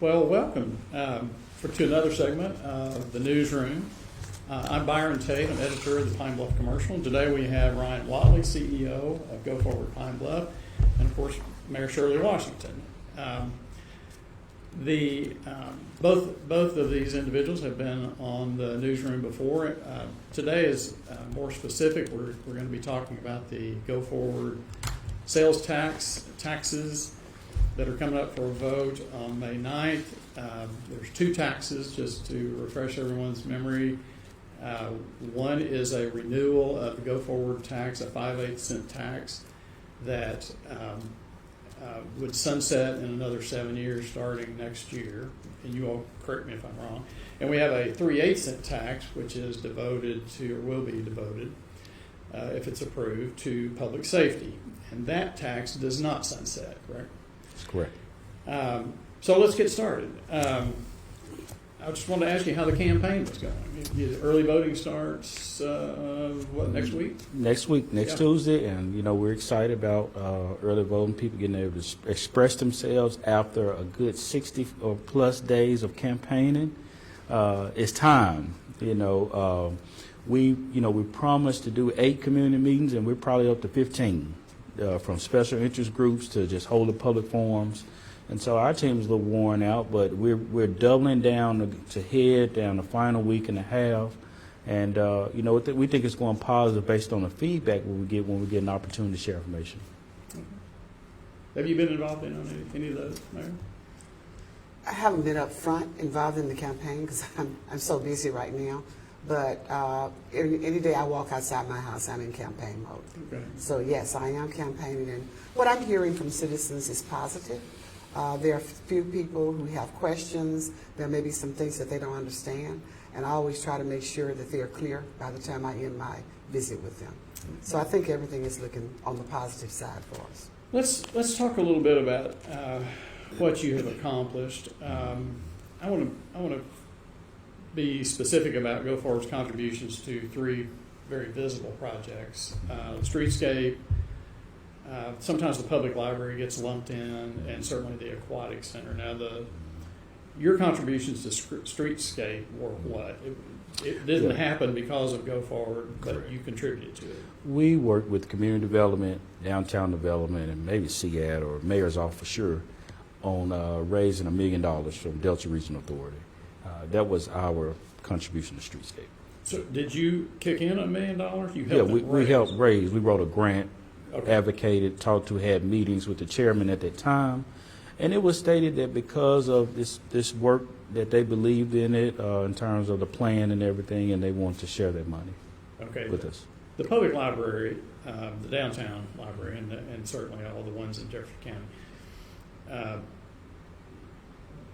Well, welcome to another segment of the Newsroom. I'm Byron Tate, I'm editor of the Pine Bluff Commercial, and today we have Ryan Watley, CEO of Go Forward Pine Bluff, and of course Mayor Shirley Washington. Both of these individuals have been on the Newsroom before. Today is more specific. We're going to be talking about the Go Forward sales taxes that are coming up for a vote on May 9th. There's two taxes, just to refresh everyone's memory. One is a renewal of the Go Forward tax, a 5/8 cent tax that would sunset in another 7 years starting next year. And you all correct me if I'm wrong. And we have a 3/8 cent tax, which is devoted to, or will be devoted, if it's approved, to public safety. And that tax does not sunset, correct? That's correct. So let's get started. I just wanted to ask you how the campaign was going. Early voting starts, next week? Next week, next Tuesday, and we're excited about early voting, people getting able to express themselves after a good 60 or plus days of campaigning. It's time. We promised to do 8 community meetings, and we're probably up to 15, from special interest groups to just holding public forums. And so our team is a little worn out, but we're doubling down to head down the final week and a half. And, we think it's going positive based on the feedback when we get an opportunity to share information. Okay. Have you been involved in any of those, Mayor? I haven't been up front involved in the campaign because I'm so busy right now. But any day I walk outside my house, I'm in campaign mode. Okay. So yes, I am campaigning, and what I'm hearing from citizens is positive. There are a few people who have questions. There may be some things that they don't understand, and I always try to make sure that they're clear by the time I end my visit with them. So I think everything is looking on the positive side for us. Let's talk a little bit about what you have accomplished. I want to be specific about Go Forward's contributions to 3 very visible projects: streetscape. Sometimes the public library gets lumped in, and certainly the aquatic center. Now, your contributions to streetscape were what? It didn't happen because of Go Forward, but you contributed to it. We worked with community development, downtown development, and maybe CAD or mayor's office for sure on raising $1 million from Delta Regional Authority. That was our contribution to streetscape. So did you kick in $1 million? We helped raise. We wrote a grant. Okay. Advocated, talked to, had meetings with the chairman at that time, and it was stated that because of this work that they believed in it in terms of the plan and everything, and they wanted to share that money with us. The public library, the downtown library, and certainly all the ones in Jefferson County,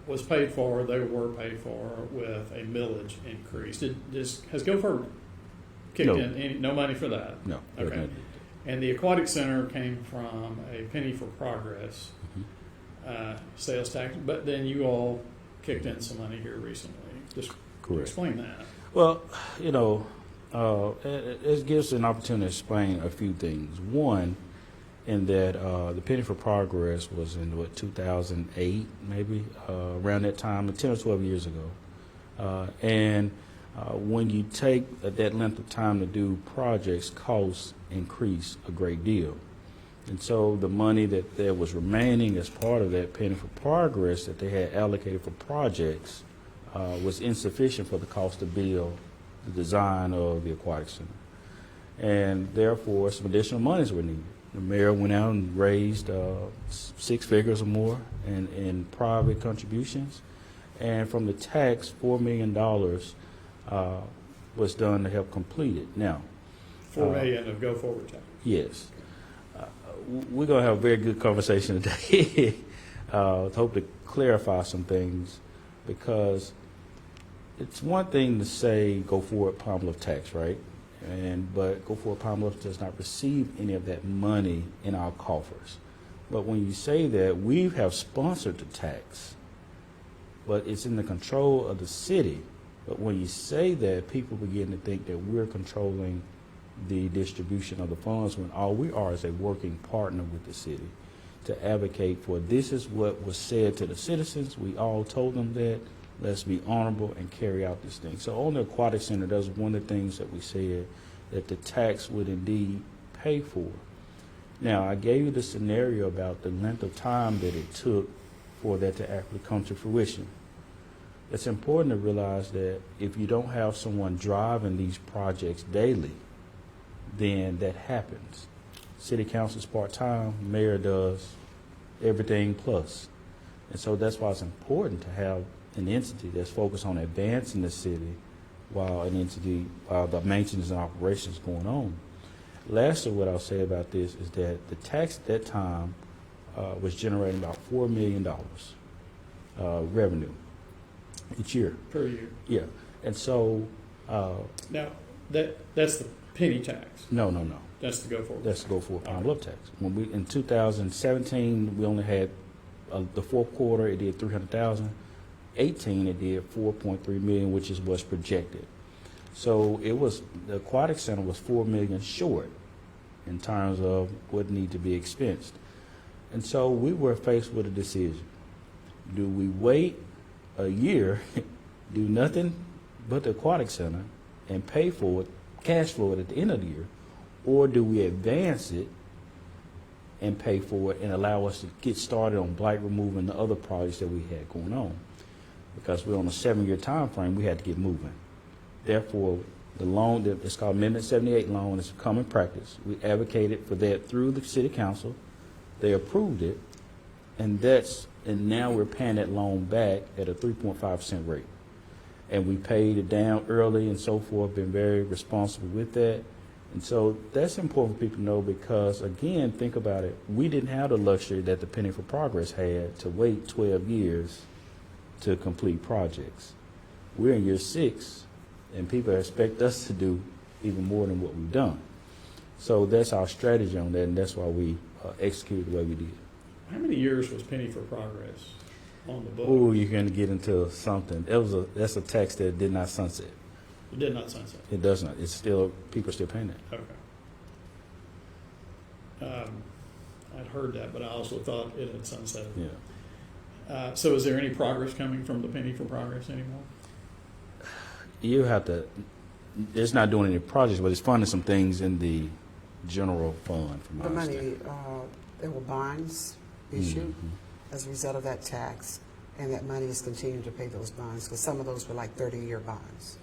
was paid for. They were paid for with a millage increase. Has Go Forward kicked in no money for that? No. Okay. And the aquatic center came from a penny for progress sales tax, but then you all kicked in some money here recently. Just explain that. Well, it gives an opportunity to explain a few things. One, in that the penny for progress was in 2008, maybe around that time, 10 or 12 years ago, and when you take that length of time to do projects, costs increase a great deal. And so the money that was remaining as part of that penny for progress that they had allocated for projects was insufficient for the cost to build the design of the aquatic center. And therefore, some additional monies were needed. The mayor went out and raised 6 figures or more in private contributions. And from the tax, $4 million was done to help complete it. Now, $4 million of Go Forward tax. Yes. We're going to have a very good conversation today. Hope to clarify some things, because it's one thing to say Go Forward Pine Bluff tax, right? But Go Forward Pine Bluff does not receive any of that money in our coffers. But when you say that, we have sponsored the tax, but it's in the control of the city. But when you say that, people begin to think that we're controlling the distribution of the funds, when all we are is a working partner with the city. to advocate for this is what was said to the citizens. We all told them that. Let's be honorable and carry out this thing. So on the Aquatic Center, that was one of the things that we said that the tax would indeed pay for. Now, I gave you the scenario about the length of time that it took for that to actually come to fruition. It's important to realize that if you don't have someone driving these projects daily, then that happens. City council's part-time, mayor does everything plus. And so that's why it's important to have an entity that's focused on advancing the city while the maintenance and operations going on. Lastly, what I'll say about this is that the tax at that time was generating about $4 million revenue each year. Per year. Yeah. And so... Now, that's the penny tax. No. That's the go forward. That's the go forward Pine Bluff tax. When we in 2017, we only had the fourth quarter, it did 300,000. 18, it did 4.3 million, which is what's projected. So it was, the Aquatic Center was $4 million short in terms of what needed to be expensed. And so we were faced with a decision. Do we wait a year, do nothing but the Aquatic Center, and pay for it, cash flow it at the end of the year, or do we advance it and pay for it and allow us to get started on blight removal and the other projects that we had going on? Because we're on a 7-year time frame, we had to get moving. Therefore, the loan, it's called Amendment 78 loan, is common practice. We advocated for that through the city council. They approved it, and now we're paying that loan back at a 3.5% rate. And we paid it down early and so forth, been very responsible with that. And so that's important for people to know because, again, think about it. We didn't have the luxury that the Penny for Progress had to wait 12 years to complete projects. We're in year 6, and people expect us to do even more than what we've done. So that's our strategy on that, and that's why we executed the way we did. How many years was Penny for Progress on the book? Oh, you're going to get into something. That's a tax that did not sunset. It did not sunset. It does not. It's still, people are still paying it. Okay. I'd heard that, but I also thought it had sunsetted. Yeah. So is there any progress coming from the Penny for Progress anymore? You have to, it's not doing any projects, but it's funding some things in the general fund from my The money, understanding. there were bonds issued as a result of that tax, and that money is continuing to pay those bonds, because some of those were like 30-year bonds.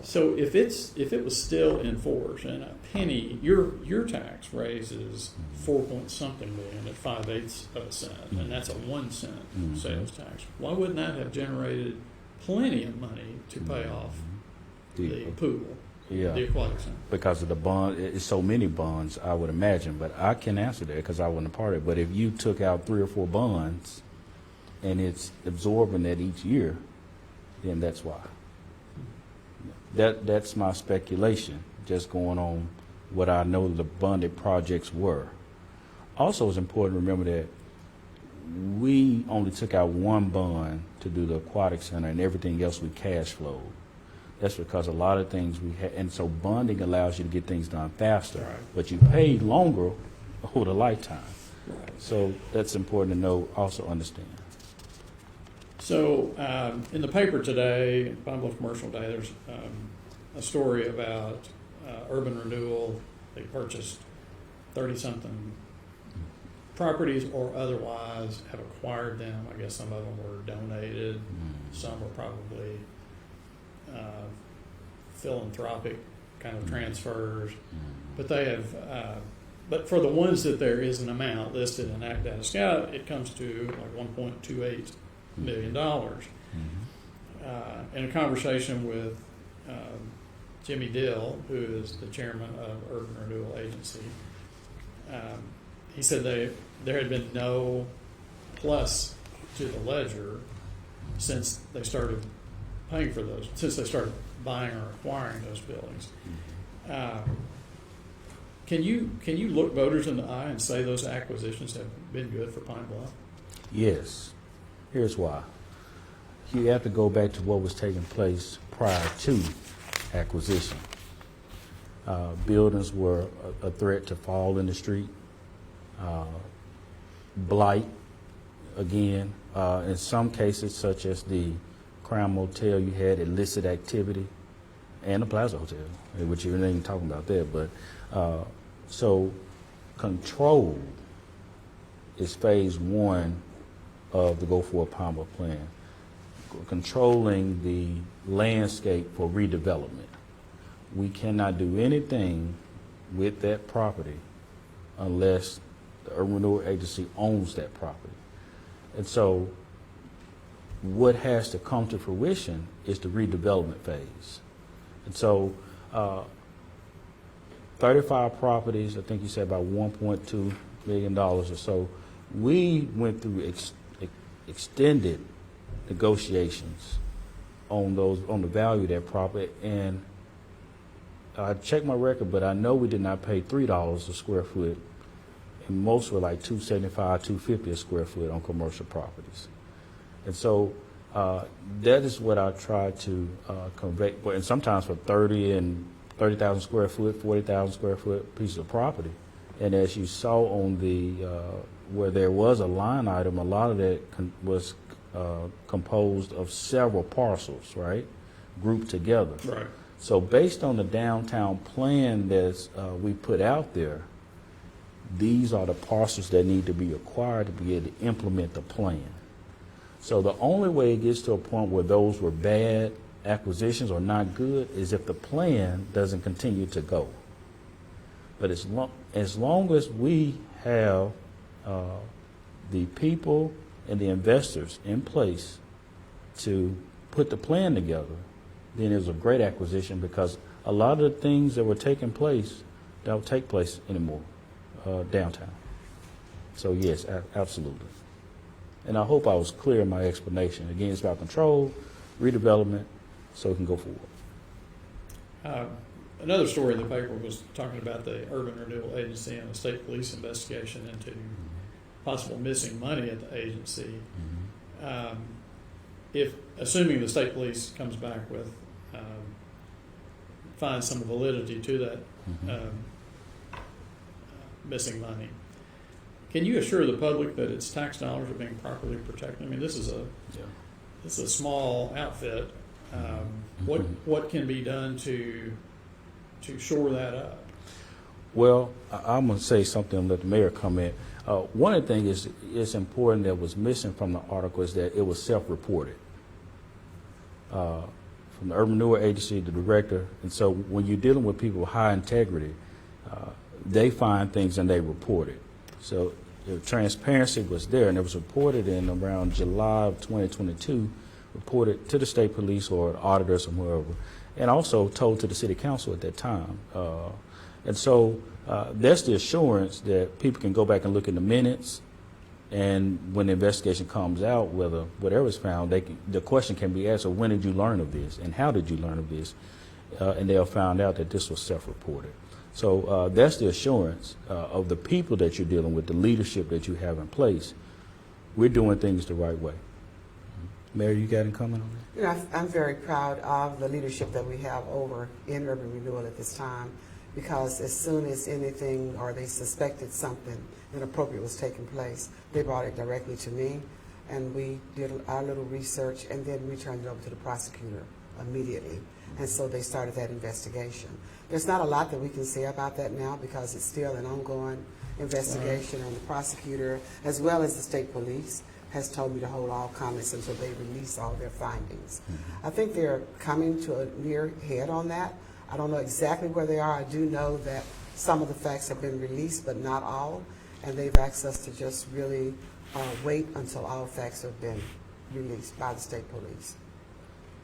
So if it was still in force and a penny, your tax raises 4-point-something million at 5/8 of a cent, and that's a 1 cent sales tax. Why wouldn't that have generated plenty of money to pay off the pool, the aquatic center? Because of the bond, it's so many bonds, I would imagine, but I can answer that because I wasn't a part of it. But if you took out 3 or 4 bonds and it's absorbing that each year, then that's why. That's my speculation, just going on what I know the bonded projects were. Also, it's important to remember that we only took out 1 bond to do the aquatic center, and everything else we cash flowed. That's because a lot of things we had, and so bonding allows you to get things done faster, Right. but you pay longer over the lifetime. Right. So that's important to know, also understand. So in the paper today, Pine Bluff Commercial Day, there's a story about urban renewal. They purchased 30-something properties or otherwise have acquired them. I guess some of them were donated. Some were probably philanthropic kind of transfers. But they have, but for the ones that there is an amount listed in Act Data Scout, it comes to like $1.28 million. In a conversation with Jimmy Dill, who is the chairman of Urban Renewal Agency, he said there had been no plus to the ledger since they started paying for those, since they started buying or acquiring those buildings. Can you look voters in the eye and say those acquisitions have been good for Pine Bluff? Yes. Here's why. You have to go back to what was taking place prior to acquisition. Buildings were a threat to fall in the street. blight, again. In some cases, such as the Crown Motel, you had illicit activity, and the Plaza Hotel, which you're not even talking about there. But so control is phase one of the Go Forward Palmer plan. Controlling the landscape for redevelopment. We cannot do anything with that property unless the Urban Renewal Agency owns that property. And so what has to come to fruition is the redevelopment phase. And so 35 properties, I think you said about $1.2 million or so. We went through extended negotiations on the value of that property, and I checked my record, but I know we did not pay $3 a square foot, and most were like $275, $250 a square foot on commercial properties. And so that is what I try to convey, and sometimes for 30,000 square foot, 40,000 square foot pieces of property. And as you saw on the where there was a line item, a lot of that was composed of several parcels, right, grouped together. Right. So based on the downtown plan that we put out there, these are the parcels that need to be acquired to be able to implement the plan. So the only way it gets to a point where those were bad acquisitions or not good is if the plan doesn't continue to go. But as long as we have the people and the investors in place to put the plan together, then it was a great acquisition, because a lot of the things that were taking place don't take place anymore downtown. So yes, absolutely. And I hope I was clear in my explanation. Again, it's about control, redevelopment, so it can go forward. Another story in the paper was talking about the Urban Renewal Agency and the state police investigation into possible missing money at the agency. If assuming the state police comes back with finds some validity to that missing money, can you assure the public that its tax dollars are being properly protected? I mean, this is a small outfit. What can be done to shore that up? Well, I'm going to say something and let the mayor comment. One of the things is important that was missing from the article is that it was self-reported from the Urban Renewal Agency, the director. And so when you're dealing with people with high integrity, they find things and they report it. So the transparency was there, and it was reported in around July of 2022, reported to the state police or auditors or whoever, and also told to the city council at that time. And so that's the assurance that people can go back and look in the minutes, and when the investigation comes out, whatever is found, the question can be asked, so when did you learn of this, and how did you learn of this? And they'll find out that this was self-reported. So that's the assurance of the people that you're dealing with, the leadership that you have in place. We're doing things the right way. Mayor, you got any comment on that? You know, I'm very proud of the leadership that we have over in Urban Renewal at this time, because as soon as anything or they suspected something inappropriate was taking place, they brought it directly to me, and we did our little research, and then we turned it over to the prosecutor immediately. And so they started that investigation. There's not a lot that we can say about that now because it's still an ongoing investigation, and the prosecutor, as well as the state police, has told me to hold all comments until they release all their findings. I think they're coming to a near head on that. I don't know exactly where they are. I do know that some of the facts have been released, but not all, and they've asked us to just really wait until all facts have been released by the state police.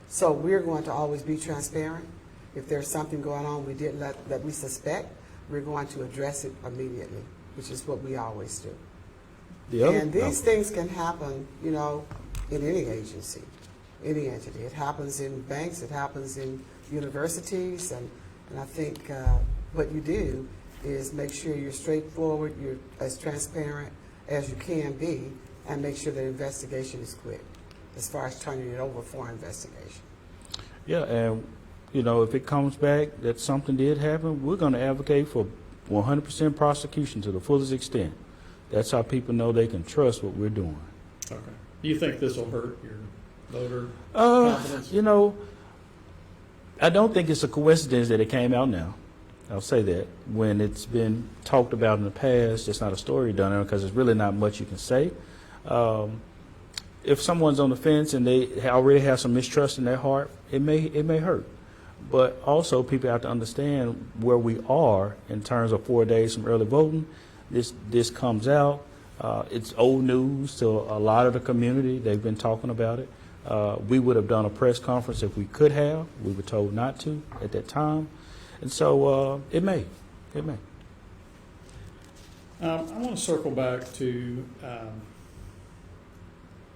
So we're going to always be transparent. If there's something going on that we suspect, we're going to address it immediately, which is what we always do. And these things can happen, you know, in any agency, any entity. It happens in banks, it happens in universities, and I think what you do is make sure you're straightforward, you're as transparent as you can be, and make sure the investigation is quick as far as turning it over for investigation. Yeah, and you know, if it comes back that something did happen, we're going to advocate for 100% prosecution to the fullest extent. That's how people know they can trust what we're doing. Okay. Do you think this will hurt your voter confidence? You know, I don't think it's a coincidence that it came out now. I'll say that. When it's been talked about in the past, it's not a story done on because there's really not much you can say. If someone's on the fence and they already have some mistrust in their heart, it may hurt. But also, people have to understand where we are in terms of 4 days from early voting. This comes out. It's old news to a lot of the community. They've been talking about it. We would have done a press conference if we could have. We were told not to at that time. And so it may. I want to circle back to,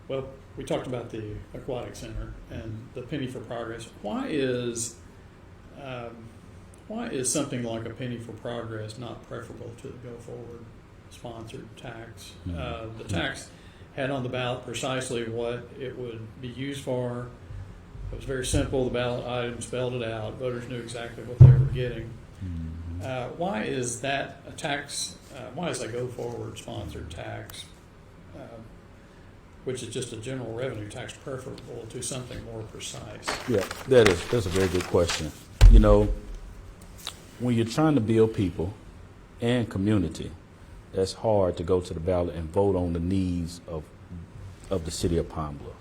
well, we talked about the Aquatic Center and the penny for progress. Why is something like a penny for progress not preferable to the go forward sponsored tax? The tax had on the ballot precisely what it would be used for. It was very simple. The ballot item spelled it out. Voters knew exactly what they were getting. Why is that a tax? Why is that go forward sponsored tax, which is just a general revenue tax, preferable to something more precise? Yeah, that's a very good question. You know, when you're trying to build people and community, that's hard to go to the ballot and vote on the needs of the city of Pine Bluff.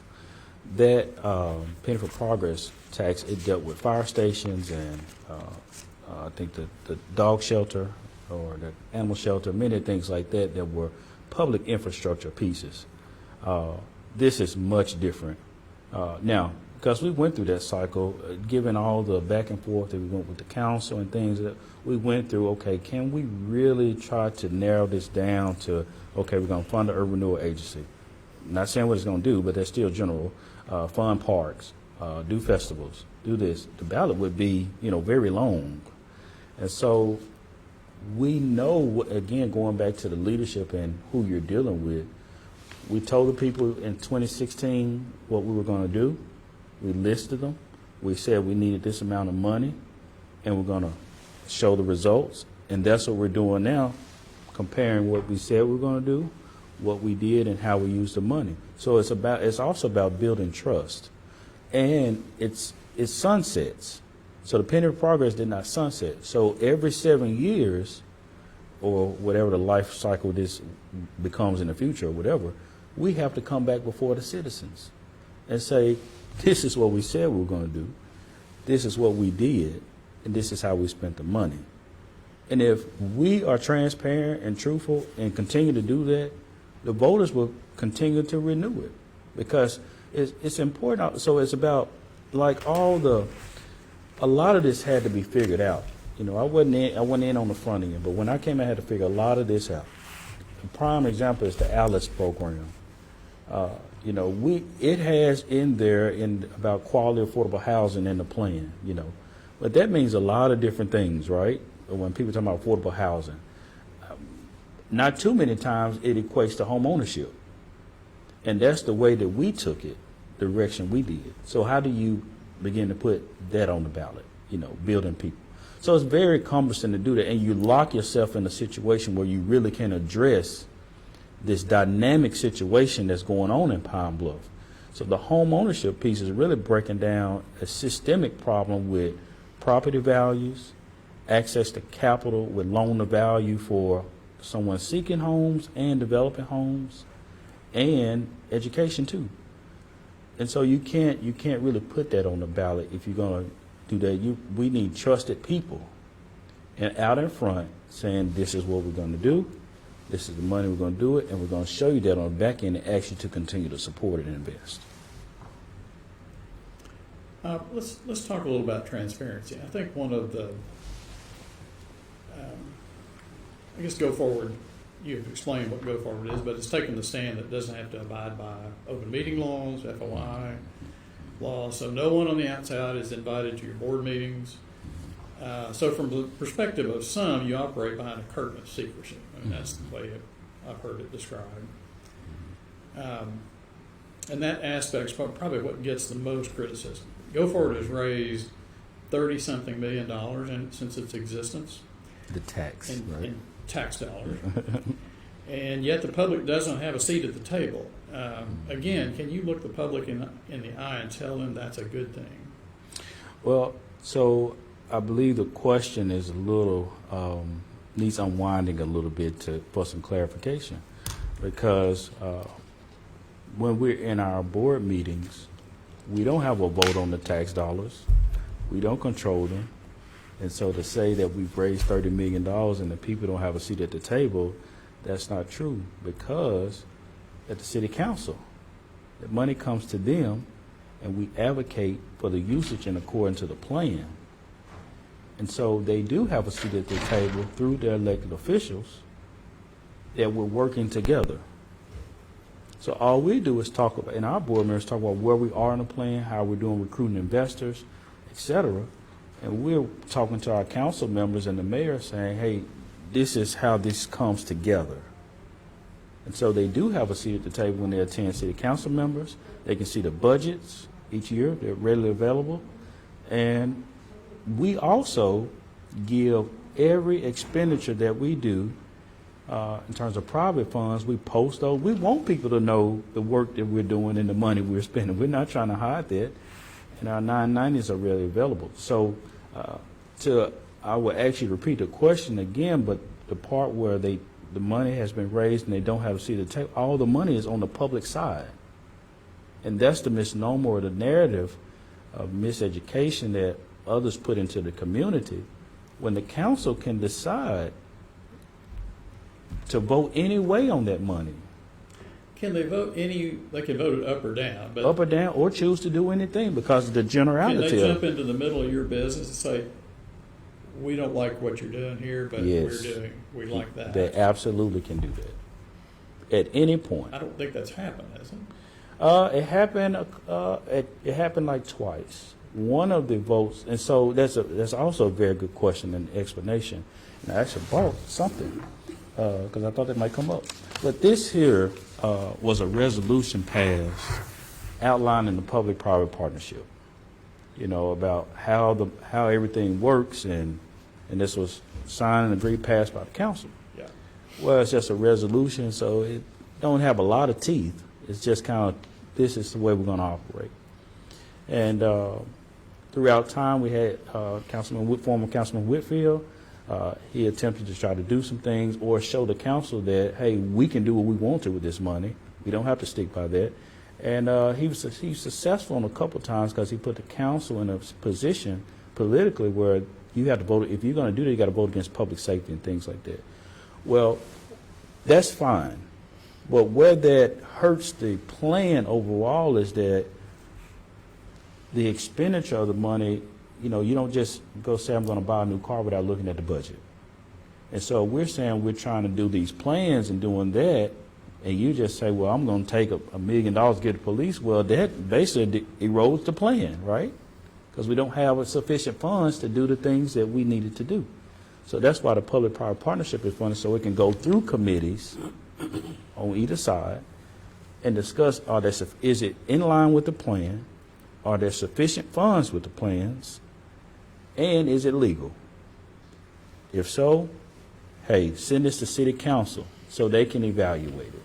That penny for progress tax, it dealt with fire stations and I think the dog shelter or the animal shelter, many things like that that were public infrastructure pieces. This is much different. Now, because we went through that cycle, given all the back and forth that we went with the council and things that we went through, okay, can we really try to narrow this down to, okay, we're going to fund the Urban Renewal Agency. Not saying what it's going to do, but that's still general. Fund parks, do festivals, do this. The ballot would be, very long. And so we know, again, going back to the leadership and who you're dealing with, we told the people in 2016 what we were going to do. We listed them. We said we needed this amount of money, and we're going to show the results. And that's what we're doing now, comparing what we said we were going to do, what we did, and how we used the money. So it's also about building trust. And it's sunsets. So the penny of progress did not sunset. So every 7 years, or whatever the life cycle this becomes in the future or whatever, we have to come back before the citizens and say, this is what we said we were going to do, this is what we did, and this is how we spent the money. And if we are transparent and truthful and continue to do that, the voters will continue to renew it because it's important. So it's about like a lot of this had to be figured out. I wasn't in on the front end, but when I came, I had to figure a lot of this out. A prime example is the ALICE program. It has in there about quality affordable housing in the plan, but that means a lot of different things, right? When people talk about affordable housing, not too many times it equates to home ownership, and that's the way that we took it, the direction we did. So how do you begin to put that on the ballot? Building people. So it's very cumbersome to do that, and you lock yourself in a situation where you really can address this dynamic situation that's going on in Pine Bluff. So the home ownership piece is really breaking down a systemic problem with property values, access to capital with loan to value for someone seeking homes and developing homes, and education too. And so you can't really put that on the ballot if you're going to do that. We need trusted people and out in front saying this is what we're going to do, this is the money we're going to do it, and we're going to show you that on the back end and ask you to continue to support it and invest. Let's talk a little about transparency. I think one of the, go forward, you've explained what go forward is, but it's taking the stand that doesn't have to abide by open meeting laws, FOI laws. So no one on the outside is invited to your board meetings. So from the perspective of some, you operate behind a curtain of secrecy. That's the way I've heard it described. And that aspect's probably what gets the most criticism. Go Forward has raised $30-something million since its existence. The tax, right? In tax dollars. and yet the public doesn't have a seat at the table. Again, can you look the public in the eye and tell them that's a good thing? Well, so I believe the question is a little, needs unwinding a little bit for some clarification. Because when we're in our board meetings, we don't have a vote on the tax dollars. We don't control them. And so to say that we've raised $30 million and the people don't have a seat at the table, that's not true, because at the city council, the money comes to them and we advocate for the usage in accordance to the plan. And so they do have a seat at the table through their elected officials that we're working together. So all we do is talk about, in our board members, talk about where we are in the plan, how we're doing recruiting investors, et cetera. And we're talking to our council members and the mayor saying, hey, this is how this comes together. And so they do have a seat at the table when they attend city council members. They can see the budgets each year. They're readily available. And we also give every expenditure that we do in terms of private funds, we post those. We want people to know the work that we're doing and the money we're spending. We're not trying to hide that. And our 990s are readily available. So I will actually repeat the question again, but the part where the money has been raised and they don't have a seat at the table, all the money is on the public side. And that's the misnomer or the narrative of miseducation that others put into the community, when the council can decide to vote any way on that money. Can they vote they can vote it up or down, but Up or down, or choose to do anything because of the can generality they of jump into the middle of your business and say, we don't like what you're doing here, but Yes. we like that? They absolutely can do that at any point. I don't think that's happened, has it? It happened like twice. One of the votes, and so that's also a very good question and explanation. And I actually brought something because I thought that might come up. But this here was a resolution passed outlining the public-private partnership. You know, about how everything works, and this was signed and agreed, passed by the council. Yeah. Well, it's just a resolution, so it don't have a lot of teeth. It's just kind of, this is the way we're going to operate. And throughout time, we had former Councilman Whitfield. He attempted to try to do some things or show the council that, hey, we can do what we want to with this money. We don't have to stick by that. And he was successful in a couple of times because he put the council in a position politically where you have to vote. If you're going to do that, you got to vote against public safety and things like that. Well, that's fine. But where that hurts the plan overall is that the expenditure of the money, you know, you don't just go say, I'm going to buy a new car without looking at the budget. And so we're saying we're trying to do these plans and doing that, and you just say, well, I'm going to take $1 million to get the police. Well, that basically erodes the plan, right? Because we don't have sufficient funds to do the things that we needed to do. So that's why the public-private partnership is funded, so it can go through committees on either side and discuss, is it in line with the plan? Are there sufficient funds with the plans? And is it legal? If so, hey, send this to city council so they can evaluate it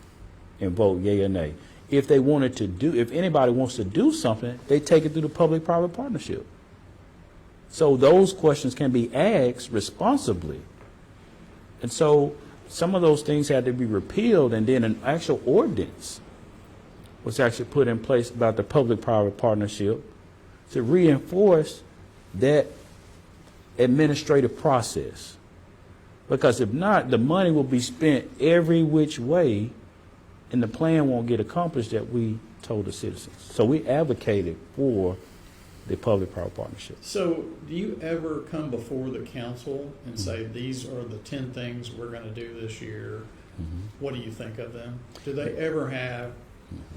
and vote yea or nay. If anybody wants to do something, they take it through the public-private partnership. So those questions can be asked responsibly. And so some of those things had to be repealed, and then an actual ordinance was actually put in place about the public-private partnership to reinforce that administrative process. Because if not, the money will be spent every which way, and the plan won't get accomplished that we told the citizens. So we advocated for the public-private partnership. So do you ever come before the council and say, these are the 10 things we're going to do this year? What do you think of them? Do they ever have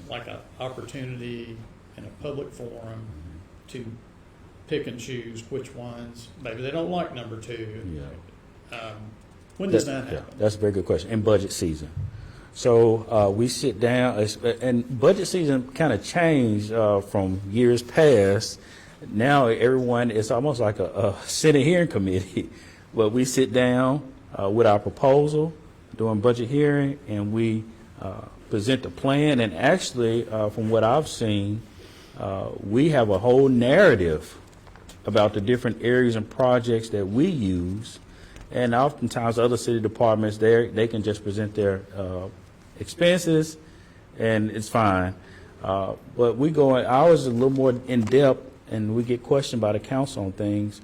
like an opportunity in a public forum to pick and choose which ones? Maybe they don't like number 2. Yeah. When does that happen? Yeah, that's a very good question. In budget season. So we sit down, and budget season kind of changed from years past. Now everyone, it's almost like a Senate hearing committee where we sit down with our proposal. during budget hearing, and we present the plan. And actually, from what I've seen, we have a whole narrative about the different areas and projects that we use. And oftentimes, other city departments, they can just present their expenses, and it's fine. But we go, ours is a little more in depth, and we get questioned by the council on things.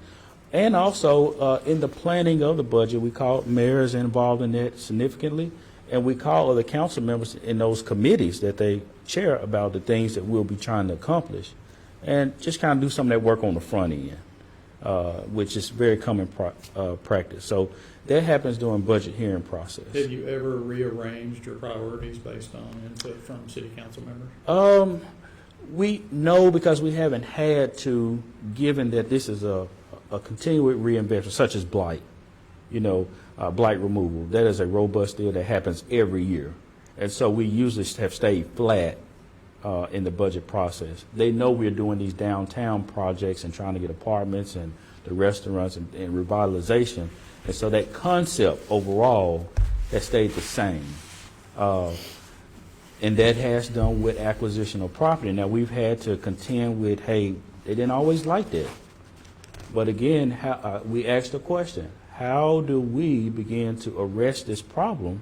And also, in the planning of the budget, we call mayors involved in that significantly, and we call other council members in those committees that they chair about the things that we'll be trying to accomplish, and just kind of do some of that work on the front end, which is very common practice. So that happens during budget hearing process. Have you ever rearranged your priorities based on input from city council members? We know, because we haven't had to, given that this is a continued reinvestment, such as blight, blight removal. That is a robust deal that happens every year. And so we usually have stayed flat in the budget process. They know we're doing these downtown projects and trying to get apartments and the restaurants and revitalization. And so that concept overall has stayed the same. And that has done with acquisition of property. Now, we've had to contend with, hey, they didn't always like that. But again, we asked the question, how do we begin to arrest this problem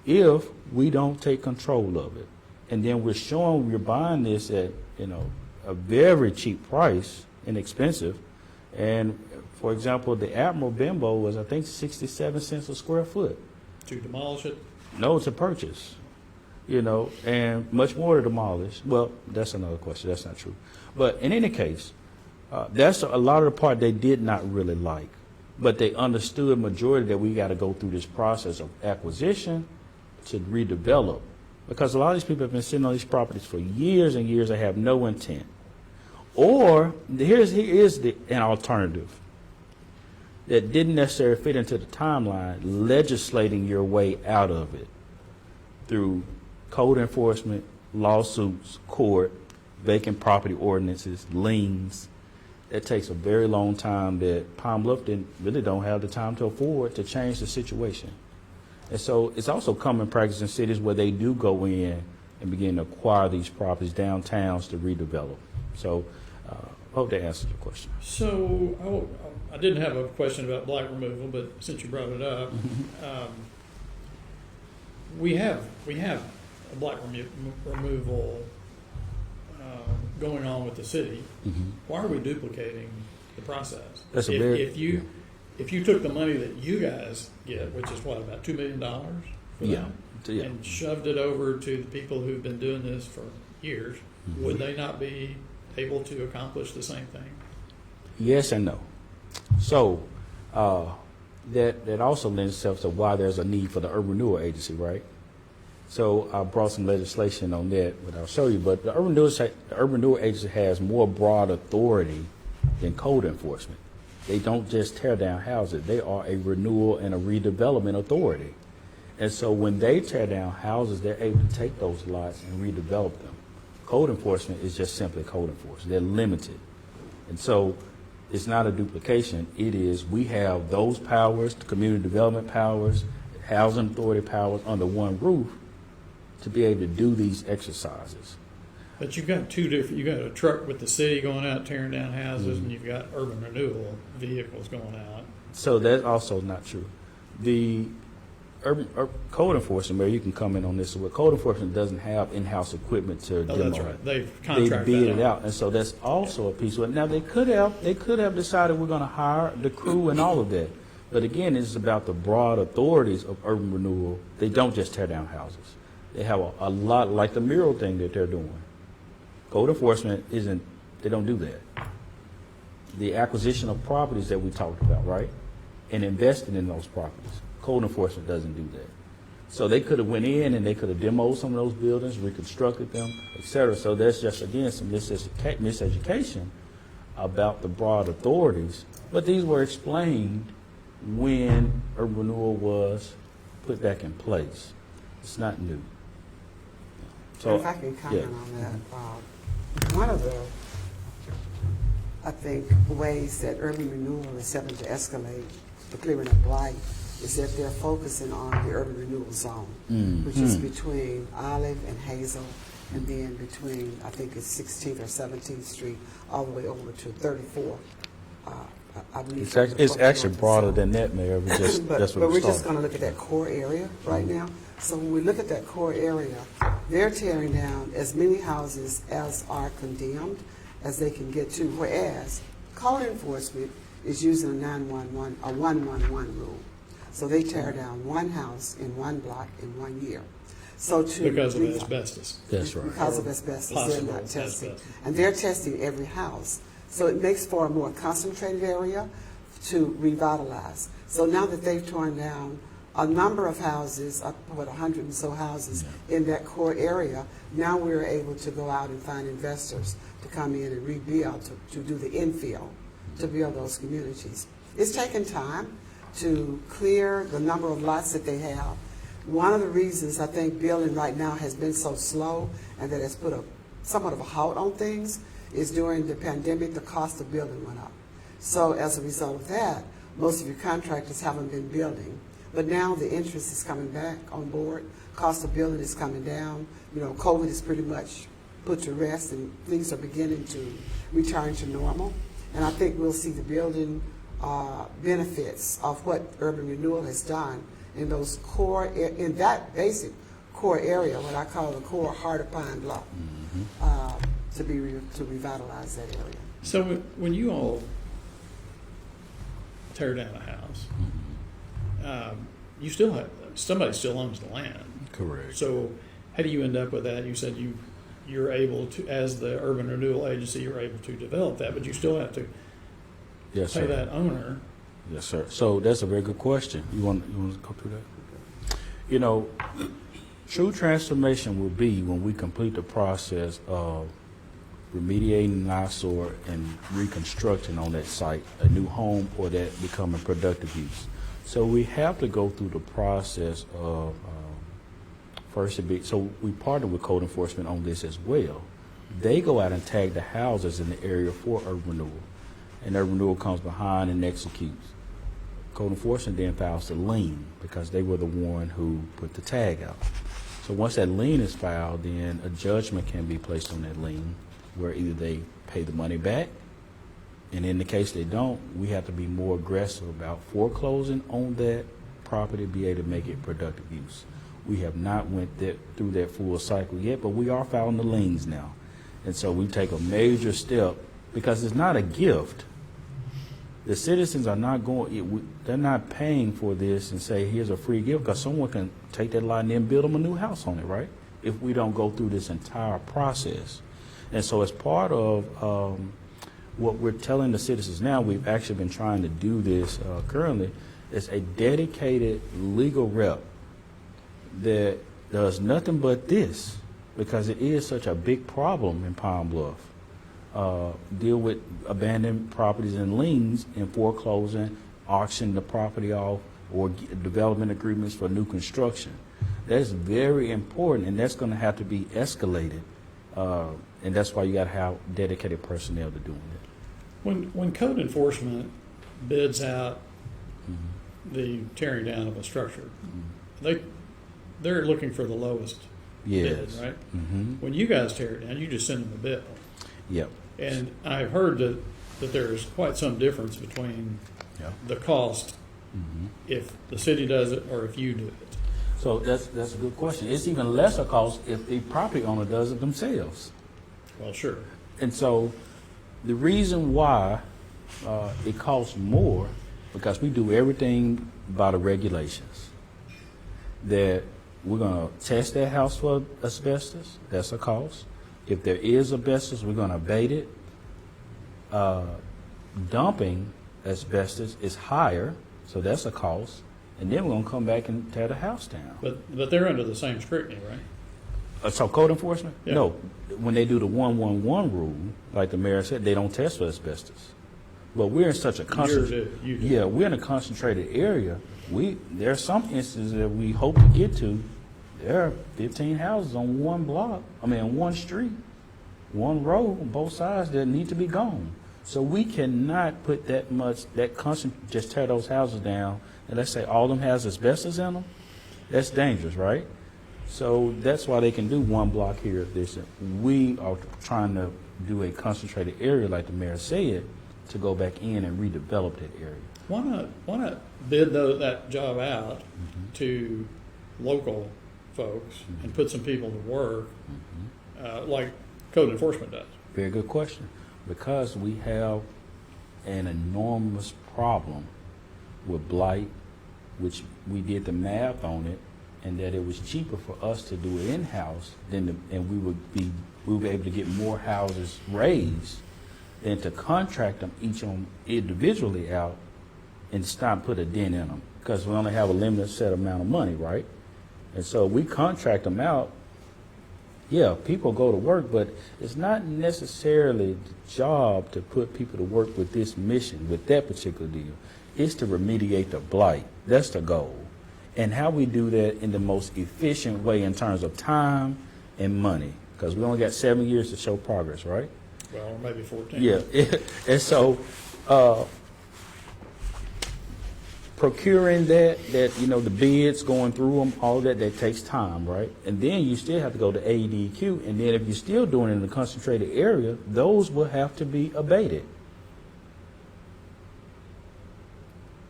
if we don't take control of it? And then we're showing we're buying this at, a very cheap price, inexpensive. And, for example, the Admiral Bimbo was, I think, 67 cents a square foot. To demolish it? No, to purchase, and much more to demolish. Well, that's another question. That's not true. But in any case, that's a lot of the part they did not really like. But they understood majority that we got to go through this process of acquisition to redevelop. Because a lot of these people have been sitting on these properties for years and years and have no intent. Or here's an alternative that didn't necessarily fit into the timeline, legislating your way out of it through code enforcement, lawsuits, court, vacant property ordinances, liens. It takes a very long time that Palm Bluff really don't have the time to afford to change the situation. And so it's also common practice in cities where they do go in and begin to acquire these properties, downtowns, to redevelop. So I hope that answers your question. So I didn't have a question about blight removal, but since you brought it up, we have a blight removal going on with the city. Mm-hmm. Why are we duplicating the process? That's if you took the money that you guys get, which is about $2 million for that, and shoved it over to the people who've been doing this for years, mm-hmm. would they not be able to accomplish the same thing? Yes and no. So that also lends itself to why there's a need for the Urban Renewal Agency, right? So I brought some legislation on that, but I'll show you. But the Urban Renewal Agency has more broad authority than code enforcement. They don't just tear down houses. They are a renewal and a redevelopment authority. And so when they tear down houses, they're able to take those lots and redevelop them. Code enforcement is just simply code enforcement. They're limited. And so it's not a duplication. It is, we have those powers, the community development powers, housing authority powers under one roof to be able to do these exercises. But you've got you got a truck with the city going out tearing down houses, mm-hmm. and you've got urban renewal vehicles going out. So that's also not true. The code enforcement, Mary, you can comment on this. Code enforcement doesn't have in-house equipment to demo. That's right. They've contracted They bid it out, and so that's also a piece of it. Now they could have decided we're going to hire the crew and all of that, but again, it's about the broad authorities of urban renewal. They don't just tear down houses. They have a lot, like the mural thing that they're doing. Code enforcement they don't do that. The acquisition of properties that we talked about, right? And investing in those properties. Code enforcement doesn't do that. So they could have went in and they could have demoed some of those buildings, reconstructed them, et cetera. So there's just, again, some miseducation about the broad authorities. But these were explained when urban renewal was put back in place. It's not new. So, if I can comment on that, one of the, I think, ways that urban renewal is helping to escalate the clearing of blight is that they're focusing on the urban renewal zone, which is between Olive and Hazel, and then between, I think it's 16th or 17th Street, all the way over to 34. I believe It's actually broader than that, Mayor. We just, but, that's what but we we're just started. going to look at that core area right now. So when we look at that core area, they're tearing down as many houses as are condemned as they can get to, whereas code enforcement is using a 911, a 111 rule. So they tear down one house in one block in 1 year. So to Because of asbestos. That's right. because of asbestos, they're Possible not testing. asbestos. And they're testing every house. So it makes for a more concentrated area to revitalize. So now that they've torn down a number of houses, up what 100 and so houses in that core area, now we're able to go out and find investors to come in and rebuild, to do the infill, to build those communities. It's taken time to clear the number of lots that they have. One of the reasons I think building right now has been so slow and that has put somewhat of a halt on things is during the pandemic, the cost of building went up. So as a result of that, most of your contractors haven't been building. But now the interest is coming back on board. Cost of building is coming down. You know, COVID is pretty much put to rest and things are beginning to return to normal. And I think we'll see the building benefits of what urban renewal has done in those core, in that basic core area, what I call the core heart of Pine Bluff, to revitalize that area. So when you all tear down a house, you still have, somebody still owns the land. Correct. So how do you end up with that? You said you're able to, as the urban renewal agency, you're able to develop that, but you still have to Yes, pay sir. that owner. Yes, sir. So that's a very good question. You want to go through that? You know, true transformation will be when we complete the process of remediating an eyesore and reconstructing on that site a new home or that becoming productive use. So we have to go through the process of so we partner with code enforcement on this as well. They go out and tag the houses in the area for urban renewal, and urban renewal comes behind and executes. Code enforcement then files the lien because they were the one who put the tag out. So once that lien is filed, then a judgment can be placed on that lien where either they pay the money back, and in the case they don't, we have to be more aggressive about foreclosing on that property, be able to make it productive use. We have not went through that full cycle yet, but we are filing the liens now. And so we take a major step because it's not a gift. The citizens are not they're not paying for this and say, here's a free gift, because someone can take that lot and then build them a new house on it, right? If we don't go through this entire process. And so as part of what we're telling the citizens now, we've actually been trying to do this currently, is a dedicated legal rep that does nothing but this, because it is such a big problem in Pine Bluff. Deal with abandoned properties and liens and foreclosing, auctioning the property off, or development agreements for new construction. That's very important, and that's going to have to be escalated, and that's why you got to have dedicated personnel to doing it. When code enforcement bids out the tearing down of a structure, they're looking for the lowest bid, Yes. right? Mm-hmm. When you guys tear it down, you just send them a bill. Yep. And I've heard that there's quite some difference between the cost if the city does it or if you do it. So that's a good question. It's even less a cost if the property owner does it themselves. Well, sure. And so the reason why it costs more, because we do everything by the regulations. That we're going to test that house for asbestos. That's a cost. If there is asbestos, we're going to abate it. Dumping asbestos is higher, so that's a cost. And then we're going to come back and tear the house down. But they're under the same scrutiny, right? So code enforcement? Yeah. No. When they do the 111 rule, like the mayor said, they don't test for asbestos. But we're in such a You do. Yeah, we're in a concentrated area. There are some instances that we hope to get to. There are 15 houses on one street, one road on both sides that need to be gone. So we cannot put just tear those houses down and let's say all of them has asbestos in them, that's dangerous, right? So that's why they can do one block here. We are trying to do a concentrated area, like the mayor said, to go back in and redevelop that area. Why not bid that job out to local folks and put some people to work, like code enforcement does? Very good question. Because we have an enormous problem with blight, which we did the math on it, and that it was cheaper for us to do it in-house and we would be able to get more houses raised than to contract them each on individually out and stop put a dent in them, because we only have a limited set amount of money, right? And so we contract them out. Yeah, people go to work, but it's not necessarily the job to put people to work with this mission, with that particular deal. It's to remediate the blight. That's the goal. And how we do that in the most efficient way in terms of time and money, because we only got 7 years to show progress, right? Well, or maybe 14. Yeah, and so procuring that, the bids, going through them, all that takes time, right? And then you still have to go to ADQ, and then if you're still doing it in a concentrated area, those will have to be abated.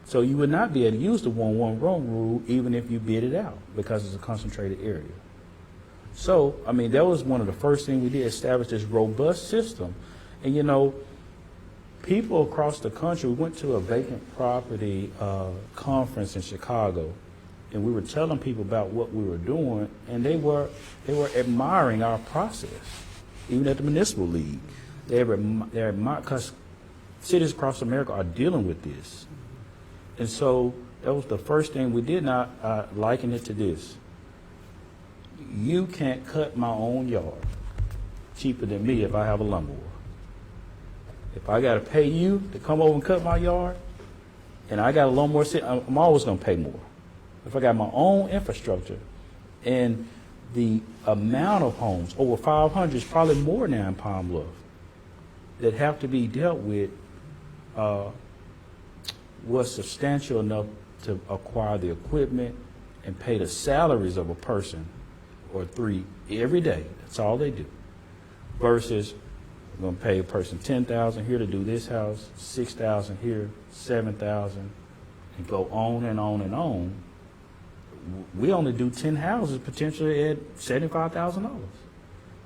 So you would not be able to use the 1-1 rule even if you bid it out, because it's a concentrated area. So, I mean, that was one of the first things we did, establish this robust system. And, people across the country, we went to a vacant property conference in Chicago, and we were telling people about what we were doing, and they were admiring our process, even at the municipal league. They're admiring, because cities across America are dealing with this. And so that was the first thing we did. Now, liken it to this. You can't cut my own yard cheaper than me if I have a lumber war. If I got to pay you to come over and cut my yard, and I got a lawnmower sitting, I'm always going to pay more. If I got my own infrastructure, and the amount of homes, over 500, is probably more now in Palm Bluff, that have to be dealt with, was substantial enough to acquire the equipment and pay the salaries of a person or three every day. That's all they do. Versus, we're going to pay a person $10,000 here to do this house, $6,000 here, $7,000, and go on and on and on. We only do 10 houses potentially at $75,000.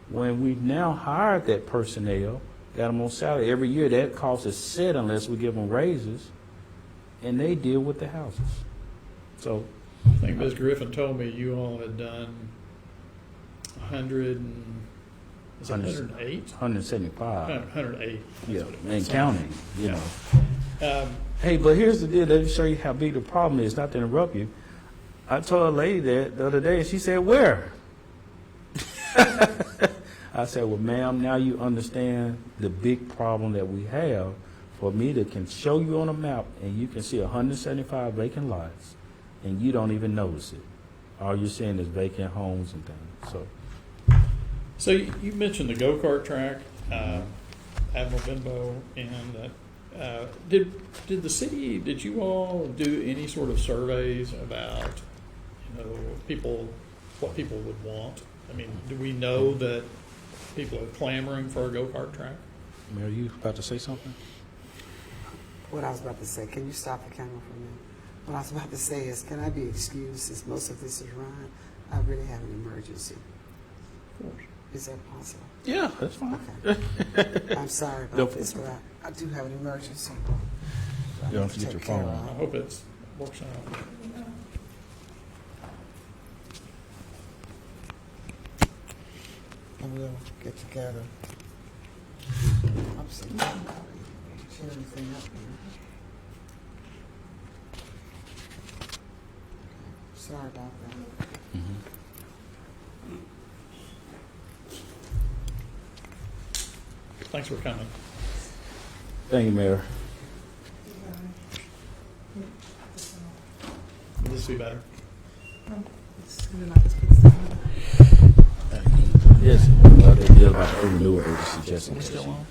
When we've now hired that personnel, got them on salary every year, that cost is set unless we give them raises, and they deal with the houses. So I think Ms. Griffin told me you all had done 108? 175. 108. Yeah, and counting, know. Hey, but here's the deal. Let me show you how big the problem is, not to interrupt you. I told a lady that the other day, and she said, where? I said, well, ma'am, now you understand the big problem that we have. For me to can show you on a map, and you can see 175 vacant lots, and you don't even notice it. All you're seeing is vacant homes and things. So you mentioned the go-kart track, Admiral Benbow, and did you all do any sort of surveys about, what people would want? I mean, do we know that people are clamoring for a go-kart track? Mary, you about to say something? What I was about to say, can you stop the camera for a minute? What I was about to say is, can I be excused since most of this is Ryan? I really have an emergency. Of course. Is that possible? Yeah, that's fine. Okay. I'm sorry about No this, but I do have an emergency. You don't have to get your phone I on. hope it works out. And we'll get together. I'm sorry. Share anything up here. Sorry about that. Thanks for coming. Thank you, Mayor. Will this be better? Yes, well, they deal about the renewal agency, Jessica. Still on?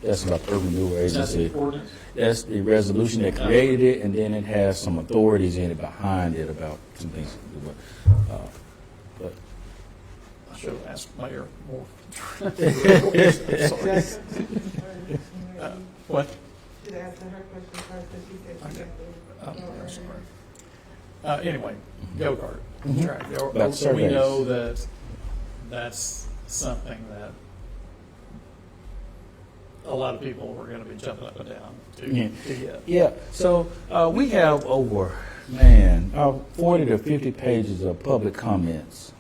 That's about the Urban Renewal Is that the Agency. ordinance? That's the resolution that created it, and then it has some authorities in it behind it about some things. But I should have asked Mayor more. Just- What? Should ask her question first, but she said she got the. I'm sorry. Anyway, go-kart track. About So we surveys. know that that's something that a lot of people were going to be jumping up and down to get. yeah, so we have over 40 to 50 pages of public comments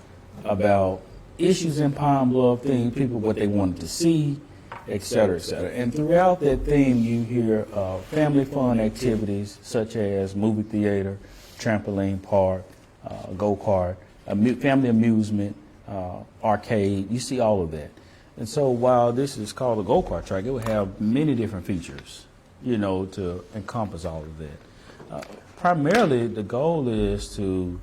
about issues in Pine Bluff, things people what they wanted to see, et cetera, et cetera. And throughout that thing, you hear family fun activities such as movie theater, trampoline park, go-kart, family amusement, arcade. You see all of that. And so while this is called a go-kart track, it will have many different features, to encompass all of that. Primarily, the goal is to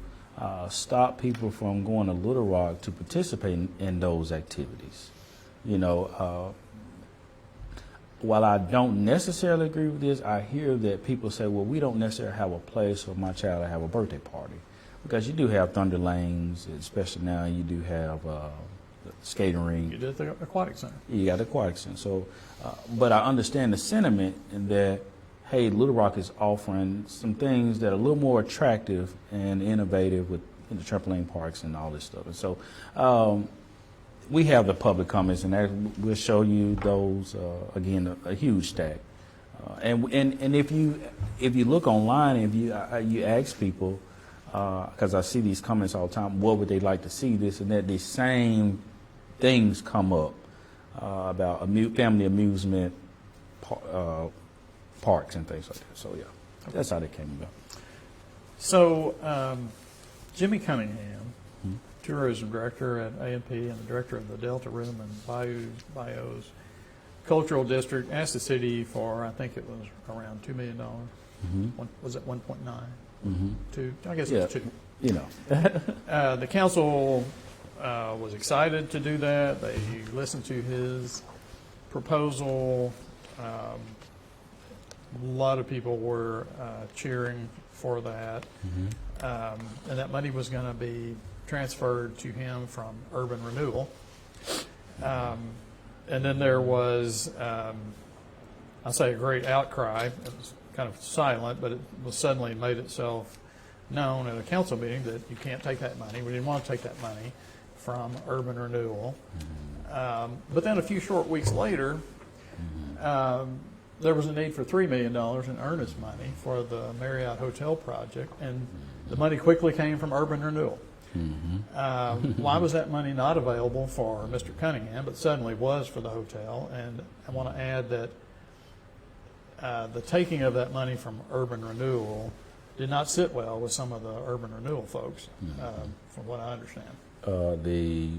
stop people from going to Little Rock to participate in those activities. While I don't necessarily agree with this, I hear that people say, well, we don't necessarily have a place for my child to have a birthday party. Because you do have Thunder Lanes, especially now you do have skating ring. You did the aquatic center. You got the aquatic center. So, but I understand the sentiment in that, hey, Little Rock is offering some things that are a little more attractive and innovative with the trampoline parks and all this stuff. And so we have the public comments, and we'll show you those, again, a huge stack. And if you look online, if you ask people, because I see these comments all the time, what would they like to see, this and that, the same things come up about family amusement parks and things like that. So, yeah, that's how they came about. So, Jimmy Cunningham, tourism director at A&P and the director of the Delta Room and Bayous Cultural District, asked the city for, I think it was around $2 million. Was it 1.9? Two? I guess it was two. The council was excited to do that. They listened to his proposal. A lot of people were cheering for that. And that money was going to be transferred to him from Urban Renewal. And then there was, I'll say, a great outcry. It was kind of silent, but it was suddenly made itself known at a council meeting that you can't take that money. We didn't want to take that money from Urban Renewal. But then a few short weeks later, there was a need for $3 million in earnest money for the Marriott Hotel project, and the money quickly came from Urban Renewal. Why was that money not available for Mr. Cunningham, but suddenly was for the hotel? And I want to add that the taking of that money from Urban Renewal did not sit well with some of the Urban Renewal folks, from what I understand. The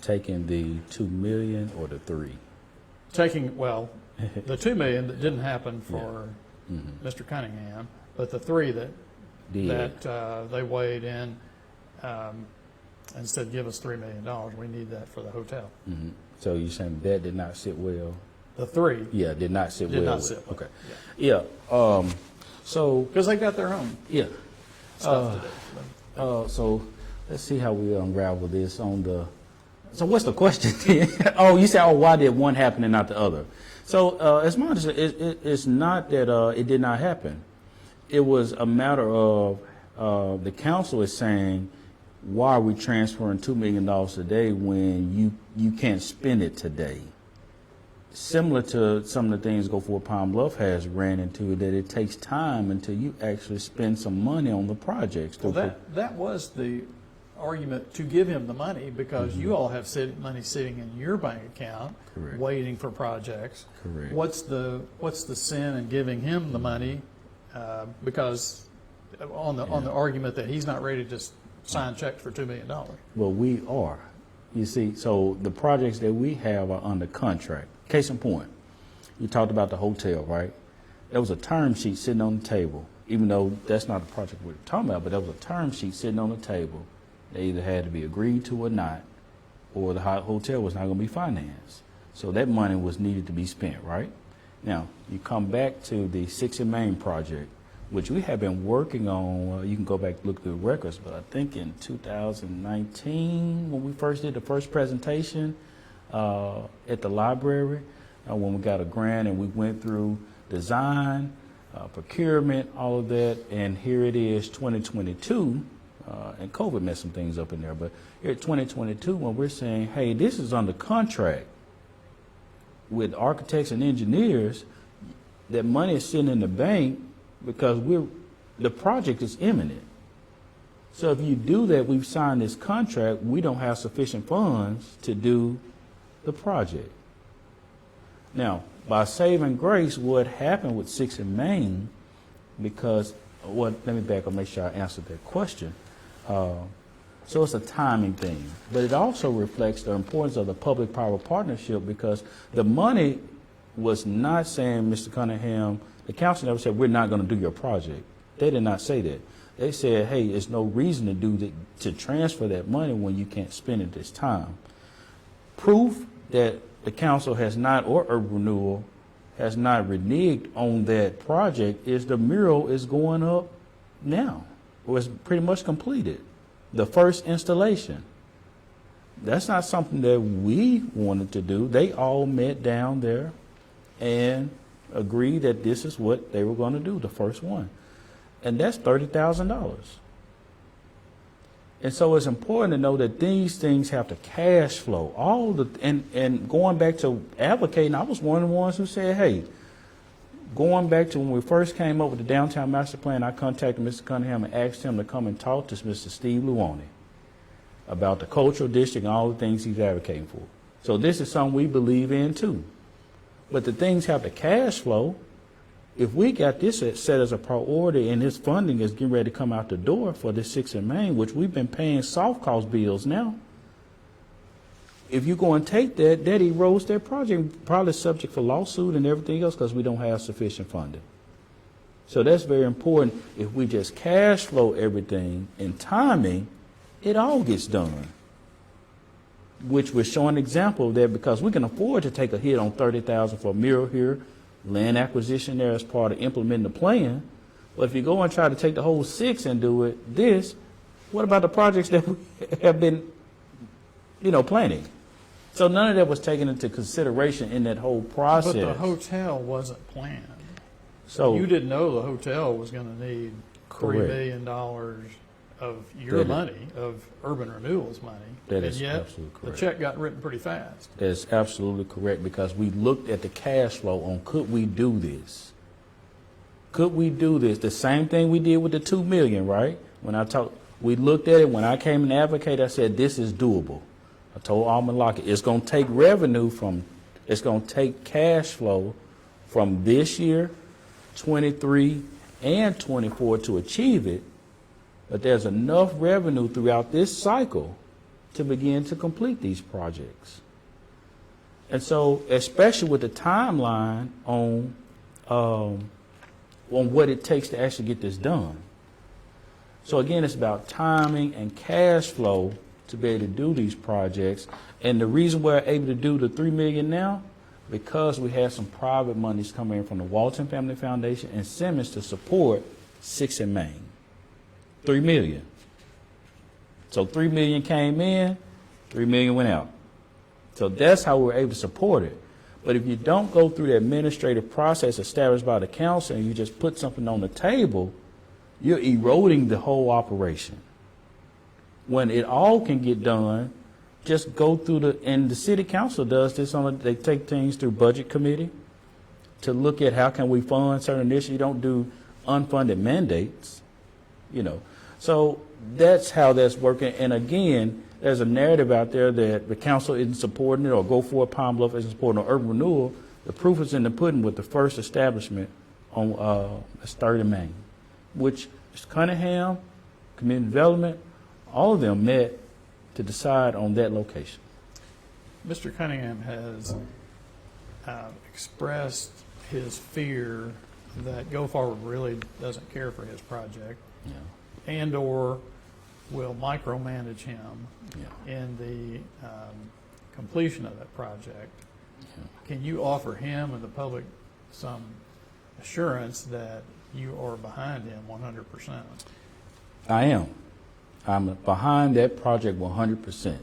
taking the $2 million or the $3 million? The $2 million that didn't happen for Mr. Cunningham, but the $3 million that they weighed in and said, give us $3 million. We need that for the hotel. So you're saying that did not sit well? The $3 Yeah, did not sit well. did not sit well. Okay. Yeah. So because they got their own stuff to do. so let's see how we unravel this on the. So what's the question then? Oh, you said, why did one happen and not the other? So as my understanding, it's not that it did not happen. It was a matter of the council is saying, why are we transferring $2 million today when you can't spend it today? Similar to some of the things Go Forward Pine Bluff has ran into, that it takes time until you actually spend some money on the projects. Well, that was the argument to give him the money, because you all have money sitting in your bank account. Correct. Waiting for projects. Correct. What's the sin in giving him the money? Because on the argument that he's not ready to sign checks for $2 million. Well, we are. You see, so the projects that we have are under contract. Case in point, you talked about the hotel, right? There was a term sheet sitting on the table, even though that's not the project we're talking about, but there was a term sheet sitting on the table. They either had to be agreed to or not, or the hotel was not going to be financed. So that money was needed to be spent, right? Now, you come back to the 6 and Main project, which we have been working on. You can go back and look through the records, but I think in 2019, when we first did the first presentation at the library, when we got a grant and we went through design, procurement, all of that, and here it is 2022, and COVID messed some things up in there, but here at 2022, when we're saying, hey, this is under contract with architects and engineers, that money is sitting in the bank because the project is imminent. So if you do that, we've signed this contract, we don't have sufficient funds to do the project. Now, by saving grace, what happened with 6 and Main, because, well, let me back up, make sure I answered that question. So it's a timing thing, but it also reflects the importance of the public-private partnership, because the money was not saying, Mr. Cunningham, the council never said, we're not going to do your project. They did not say that. They said, hey, there's no reason to do that, to transfer that money when you can't spend it this time. Proof that the council has not, or urban renewal, has not reneged on that project is the mural is going up now. It was pretty much completed. The first installation. That's not something that we wanted to do. They all met down there and agreed that this is what they were going to do, the first one. And that's $30,000. And so it's important to know that these things have to cash flow. And going back to advocating, I was one of the ones who said, hey, going back to when we first came up with the downtown master plan, I contacted Mr. Cunningham and asked him to come and talk to Mr. Steve Luone about the cultural district and all the things he's advocating for. So this is something we believe in too. But the things have to cash flow. If we got this set as a priority and this funding is getting ready to come out the door for this 6 and Main, which we've been paying soft cost bills now, if you go and take that, that erodes their project, probably subject for lawsuit and everything else because we don't have sufficient funding. So that's very important. If we just cash flow everything in timing, it all gets done. Which we're showing an example of that, because we can afford to take a hit on $30,000 for a mural here, land acquisition there as part of implementing the plan. But if you go and try to take the whole 6 and do it, what about the projects that we have been, planning? So none of that was taken into consideration in that whole process. But the hotel wasn't planned. So You didn't know the hotel was going to need $3 Correct. billion of your money, of urban renewal's money. That is and yet, absolutely correct. the check got written pretty fast. That's absolutely correct, because we looked at the cash flow on could we do this? Could we do this? The same thing we did with the $2 million, right? We looked at it. When I came and advocated, I said, this is doable. I told Almond Lockett, it's going to take it's going to take cash flow from this year, 23 and 24 to achieve it. But there's enough revenue throughout this cycle to begin to complete these projects. And so, especially with the timeline on what it takes to actually get this done. So again, it's about timing and cash flow to be able to do these projects. And the reason we're able to do the $3 million now, because we have some private monies coming in from the Walton Family Foundation and Simmons to support 6 and Main. $3 million. So $3 million came in, $3 million went out. So that's how we're able to support it. But if you don't go through the administrative process established by the council and you just put something on the table, you're eroding the whole operation. When it all can get done, just go through and the city council does this they take things through budget committee to look at how can we fund certain initiatives. You don't do unfunded mandates, So that's how that's working. And again, there's a narrative out there that the council isn't supporting it, or Go Forward Palm Bluff isn't supporting it, or urban renewal. The proof is in the pudding with the first establishment on 3rd and Main, which is Cunningham, Community Development, all of them met to decide on that location. Mr. Cunningham has expressed his fear that Go Forward really doesn't care for his project, and or will micromanage him in the completion of that project. can you offer him and the public some assurance that you are behind him 100%? I am. I'm behind that project 100%.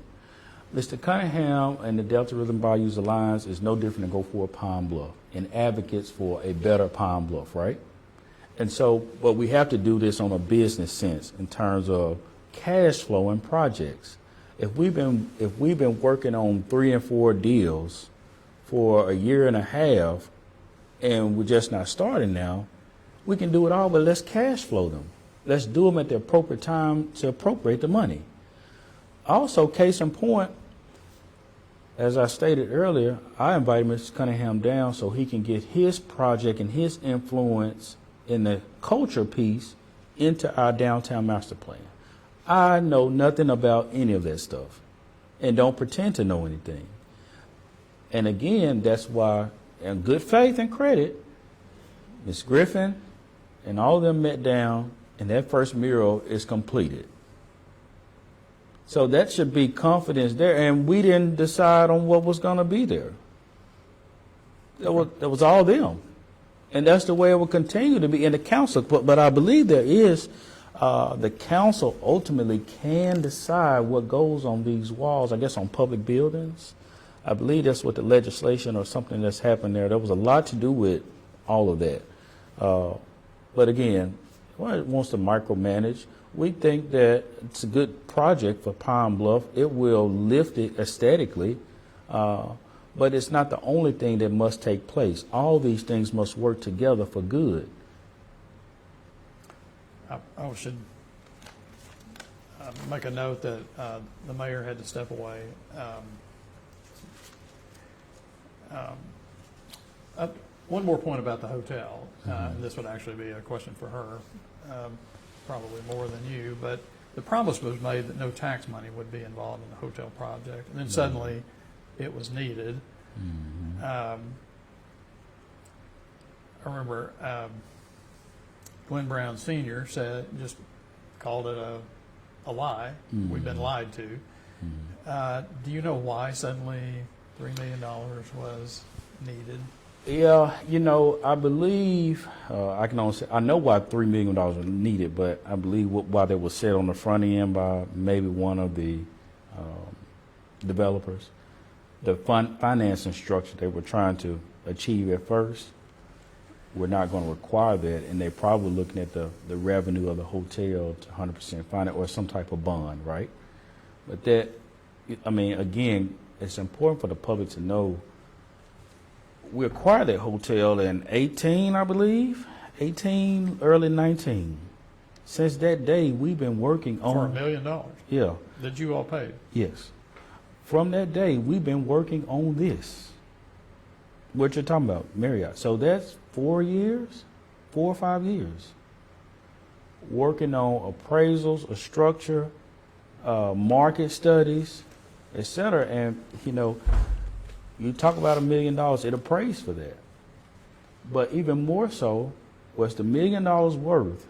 Mr. Cunningham and the Delta Rhythm Bayous Alliance is no different than Go Forward Pine Bluff and advocates for a better Pine Bluff, right? And so, but we have to do this on a business sense in terms of cash flow and projects. If we've been working on 3 and 4 deals for a year and a half, and we're just not starting now, we can do it all, but let's cash flow them. Let's do them at the appropriate time to appropriate the money. Also, case in point, as I stated earlier, I invited Mr. Cunningham down so he can get his project and his influence in the culture piece into our downtown master plan. I know nothing about any of that stuff and don't pretend to know anything. And again, that's why, in good faith and credit, Ms. Griffin and all of them met down, and that first mural is completed. So that should be confidence there, and we didn't decide on what was going to be there. That was all them, and that's the way it will continue to be in the council. But I believe there is the council ultimately can decide what goes on these walls. I guess on public buildings. I believe that's what the legislation or something that's happened there. There was a lot to do with all of that. But again, it wants to micromanage. We think that it's a good project for Pine Bluff. It will lift it aesthetically, but it's not the only thing that must take place. All these things must work together for good. I should make a note that the mayor had to step away. One more point about the hotel, and this would actually be a question for her, probably more than you, but the promise was made that no tax money would be involved in the hotel project, and then suddenly it was needed. I remember Glenn Brown Sr. just called it a lie. We've been lied to. Do you know why suddenly $3 million was needed? Yeah, I believe I can only say I know why $3 million was needed, but I believe why that was set on the front end by maybe one of the developers. The financing structure they were trying to achieve at first, we're not going to require that, and they're probably looking at the revenue of the hotel to 100% finance or some type of bond, right? But that, again, it's important for the public to know. We acquired that hotel in 18, I believe, 18, early 19. Since that day, we've been working on... For $1 million? Yeah. That you all paid? Yes. From that day, we've been working on this. What you're talking about, Marriott. So that's 4 or 5 years. Working on appraisals, a structure, market studies, etc. And, you talk about $1 million, it appraised for that. But even more so was the $1 million worth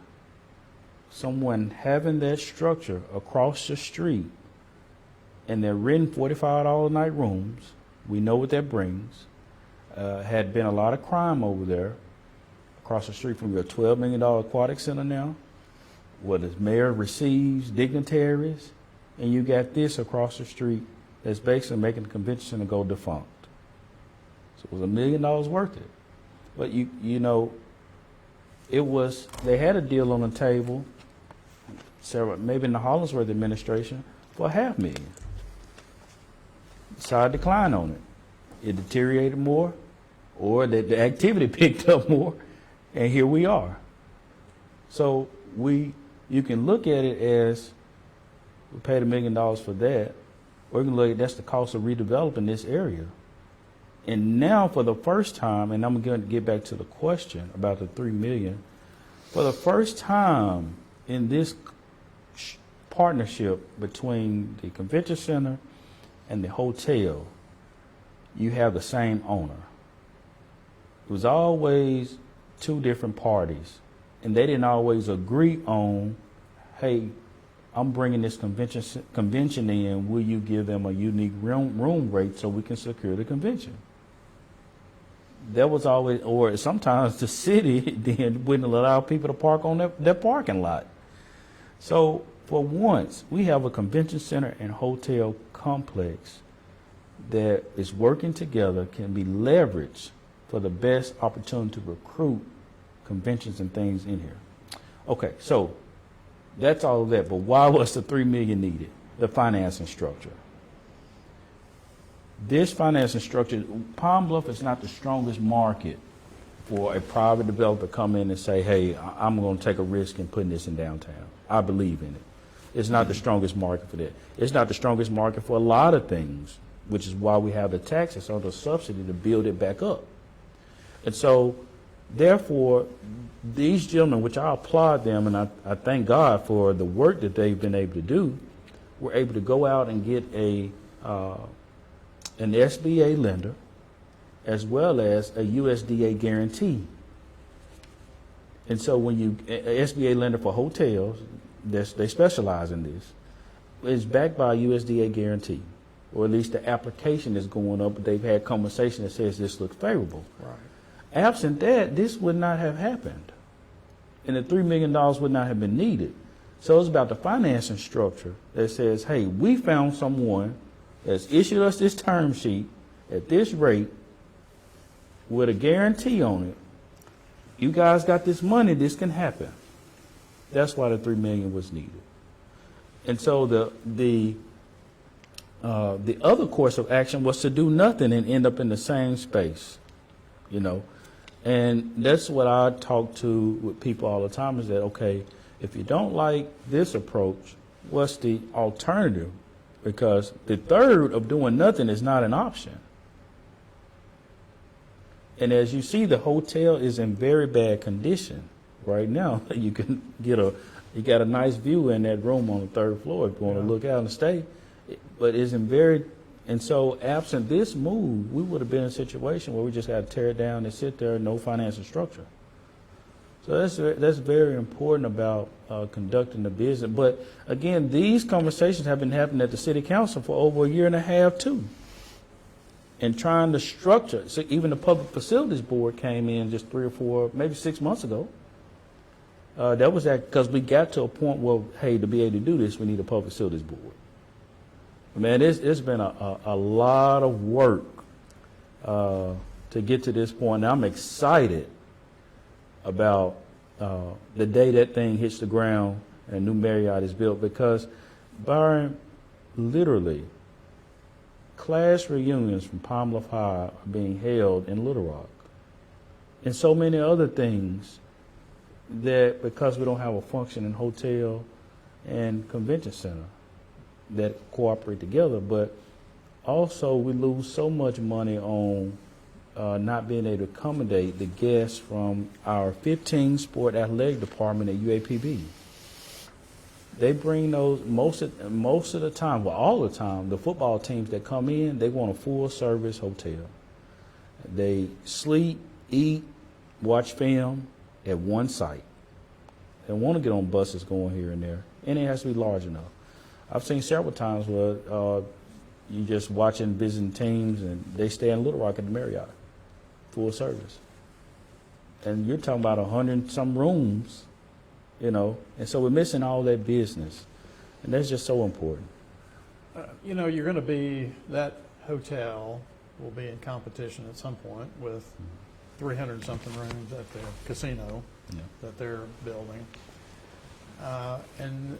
someone having that structure across the street and they're renting $45 a night rooms. We know what that brings. Had been a lot of crime over there across the street from your $12 million aquatic center now, where the mayor receives dignitaries, and you got this across the street that's basically making the convention center go defunct. So it was $1 million worth it. But they had a deal on the table, maybe in the Hollingsworth administration, for $500,000. Decided to decline on it. It deteriorated more, or the activity picked up more, and here we are. So you can look at it as we paid $1 million for that, or you can look at that's the cost of redeveloping this area. And now for the first time, and I'm going to get back to the question about the $3 million, for the first time in this partnership between the convention center and the hotel, you have the same owner. It was always two different parties, and they didn't always agree on, hey, I'm bringing this convention in, will you give them a unique room rate so we can secure the convention? there was always, or sometimes the city then wouldn't allow people to park on their parking lot. So for once, we have a convention center and hotel complex that is working together, can be leveraged for the best opportunity to recruit conventions and things in here. Okay, so that's all of that. But why was the $3 million needed? The financing structure. This financing structure, Palm Bluff is not the strongest market for a private developer to come in and say, hey, I'm going to take a risk in putting this in downtown. I believe in it. It's not the strongest market for that. It's not the strongest market for a lot of things, which is why we have the taxes or the subsidy to build it back up. And so, therefore, these gentlemen, which I applaud them, and I thank God for the work that they've been able to do, were able to go out and get an SBA lender as well as a USDA guarantee. And so when you, SBA lender for hotels, they specialize in this, is backed by a USDA guarantee, or at least the application is going up, but they've had conversation that says this looks favorable. Right. Absent that, this would not have happened, and the $3 million would not have been needed. So it's about the financing structure that says, hey, we found someone that's issued us this term sheet at this rate with a guarantee on it. You guys got this money, this can happen. That's why the $3 million was needed. And so the other course of action was to do nothing and end up in the same space, you know. And that's what I talk to with people all the time is that, okay, if you don't like this approach, what's the alternative? Because the third of doing nothing is not an option. And as you see, the hotel is in very bad condition right now. You can you got a nice view in that room on the third floor if you want to look out and stay. But it's in very, and so absent this move, we would have been in a situation where we just got to tear it down and sit there, no financial structure. So that's very important about conducting the business. But again, these conversations have been happening at the city council for over a year and a half too. And trying to structure, so even the public facilities board came in just 3 or 4, maybe 6 months ago. That was that because we got to a point where, hey, to be able to do this, we need a public facilities board. Man, it's been a lot of work to get to this point. Now I'm excited about the day that thing hits the ground and a new Marriott is built, because Byron, literally, class reunions from Palm Bluff High are being held in Little Rock, and so many other things that, because we don't have a functioning hotel and convention center that cooperate together, but also we lose so much money on not being able to accommodate the guests from our 15 sport athletic department at UAPB. They bring those most of the time, well, all the time, the football teams that come in, they want a full service hotel. They sleep, eat, watch film at one site. They don't want to get on buses going here and there, and it has to be large enough. I've seen several times where you just watching visiting teams and they stay in Little Rock at the Marriott, full service. And you're talking about 100 some rooms, you know, and so we're missing all that business, and that's just so important. You know, you're going to be, that hotel will be in competition at some point with 300 something rooms at the casino that they're building. And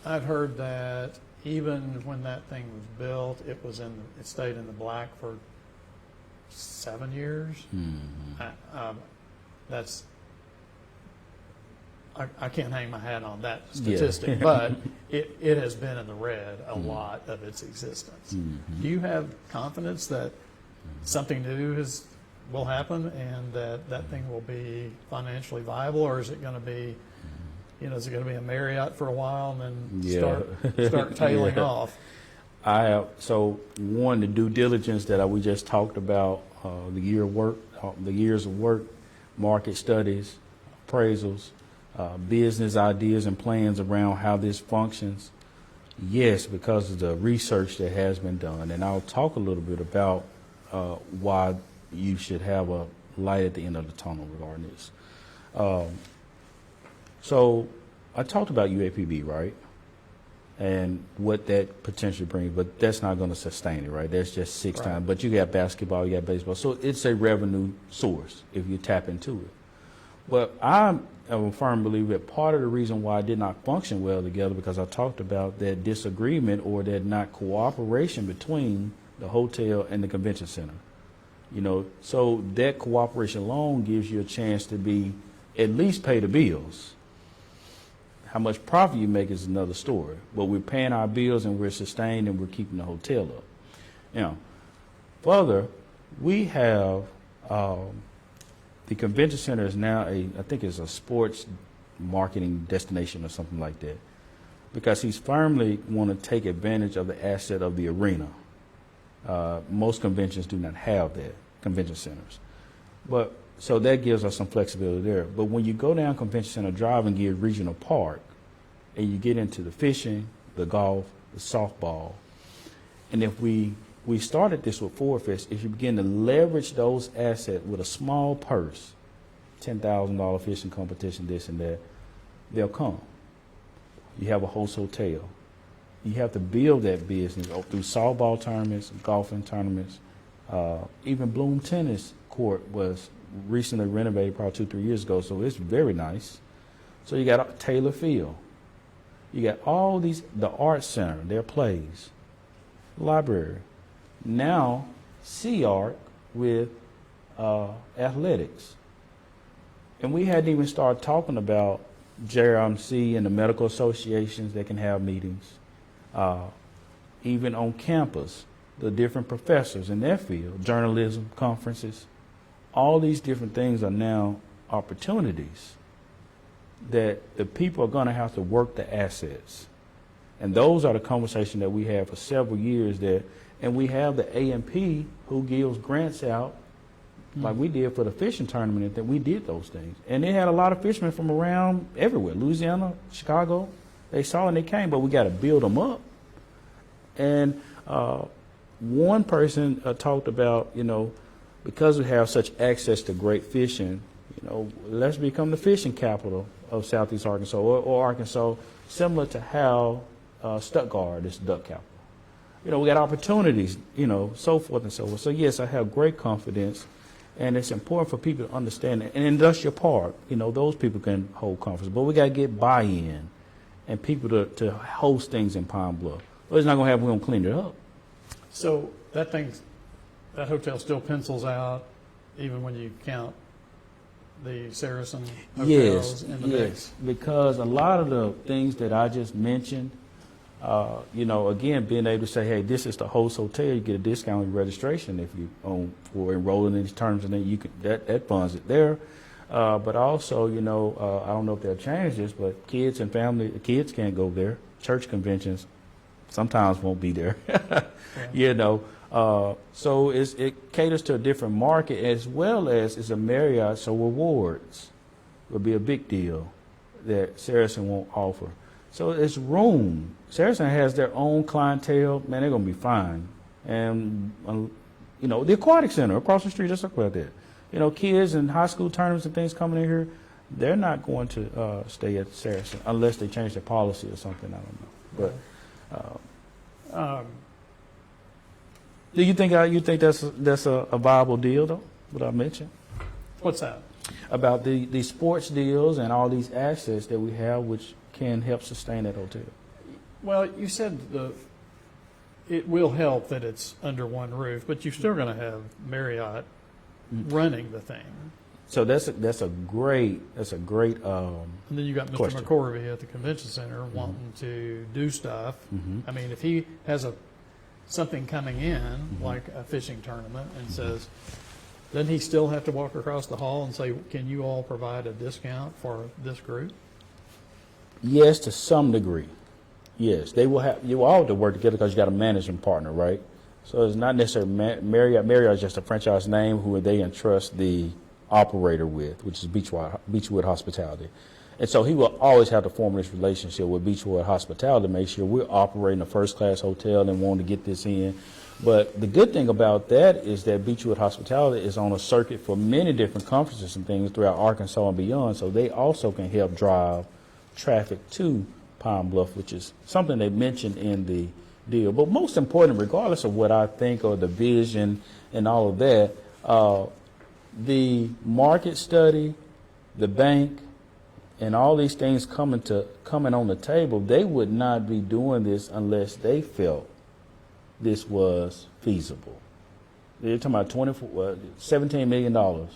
I've heard that even when that thing was built, it stayed in the black for 7 years. Mm-hmm. I can't hang my hat on that statistic, but it has been in the red a lot of its existence. Mm-hmm. Do you have confidence that something new will happen and that thing will be financially viable, or is it going to be, is it going to be a Marriott for a while and then start tailing off? So one, the due diligence that we just talked about, the years of work, market studies, appraisals, business ideas and plans around how this functions. Yes, because of the research that has been done, and I'll talk a little bit about why you should have a light at the end of the tunnel regarding this. So I talked about UAPB, right? And what that potentially brings, but that's not going to sustain it, right? That's just six Right. times. But you got basketball, you got baseball. So it's a revenue source if you tap into it. But I'm a firm believer that part of the reason why it did not function well together, because I talked about that disagreement or that not cooperation between the hotel and the convention center. So that cooperation alone gives you a chance to be, at least pay the bills. How much profit you make is another story. But we're paying our bills and we're sustained and we're keeping the hotel up. Further, we have the convention center is now I think it's a sports marketing destination or something like that, because he's firmly want to take advantage of the asset of the arena. Most conventions do not have that, convention centers. But so that gives us some flexibility there. But when you go down Convention Center Drive and get Regional Park, and you get into the fishing, the golf, the softball, and if we started this with Ford Fest, if you begin to leverage those assets with a small purse, $10,000 fishing competition, this and that, they'll come. You have a host hotel. You have to build that business through softball tournaments, golfing tournaments. Even Bloom Tennis Court was recently renovated probably 2-3 years ago, so it's very nice. So you got Taylor Field. You got all these, the Art Center, their plays, library. Now, C-Arc with athletics. And we hadn't even started talking about JRMC and the medical associations that can have meetings. Even on campus, the different professors in their field, journalism, conferences, all these different things are now opportunities that the people are going to have to work the assets. And those are the conversations that we have for several years there. And we have the A&P who gives grants out, like we did for the fishing tournament, and that we did those things. And they had a lot of fishermen from around everywhere, Louisiana, Chicago. They saw and they came, but we got to build them up. And one person talked about, because we have such access to great fishing, let's become the fishing capital of Southeast Arkansas or Arkansas, similar to how Stuttgart is duck capital. We got opportunities, so forth and so forth. So yes, I have great confidence, and it's important for people to understand that. And Industrial Park, those people can hold conference, but we got to get buy-in and people to host things in Pine Bluff. Well, it's not going to happen. We're going to clean it up. So that hotel still pencils out, even when you count the Saracen hotels in the mix? Because a lot of the things that I just mentioned, again, being able to say, hey, this is the host hotel, you get a discount on registration if you for enrolling in these terms, and then you can that funds it there. But also, I don't know if they'll change this, but kids and family, kids can't go there. Church conventions sometimes won't be there. So it caters to a different market, as well as it's a Marriott, so rewards will be a big deal that Saracen won't offer. So it's room. Saracen has their own clientele. Man, they're going to be fine. And, the aquatic center across the street, just like that. Kids and high school tournaments and things coming in here, they're not going to stay at Saracen unless they change their policy or something. I don't know. But do you think that's a viable deal, though, what I mentioned? What's that? About the sports deals and all these assets that we have, which can help sustain that hotel. Well, you said it will help that it's under one roof, but you're still going to have Marriott running the thing. So that's a great. And then you got Mr. question. McCorvey at the convention center wanting to do stuff. I mean, if he has something coming in, like a fishing tournament, and says, doesn't he still have to walk across the hall and say, can you all provide a discount for this group? Yes, to some degree. Yes, they will have. You all have to work together because you got a management partner, right? So it's not necessarily Marriott. Marriott is just a franchise name who they entrust the operator with, which is Beachwood Hospitality. And so he will always have to form this relationship with Beachwood Hospitality to make sure we're operating a first-class hotel and wanting to get this in. But the good thing about that is that Beechwood Hospitality is on a circuit for many different conferences and things throughout Arkansas and beyond, so they also can help drive traffic to Pine Bluff, which is something they mentioned in the deal. But most important, regardless of what I think or the vision and all of that, the market study, the bank, and all these things coming on the table, they would not be doing this unless they felt this was feasible. They're talking about $17 million.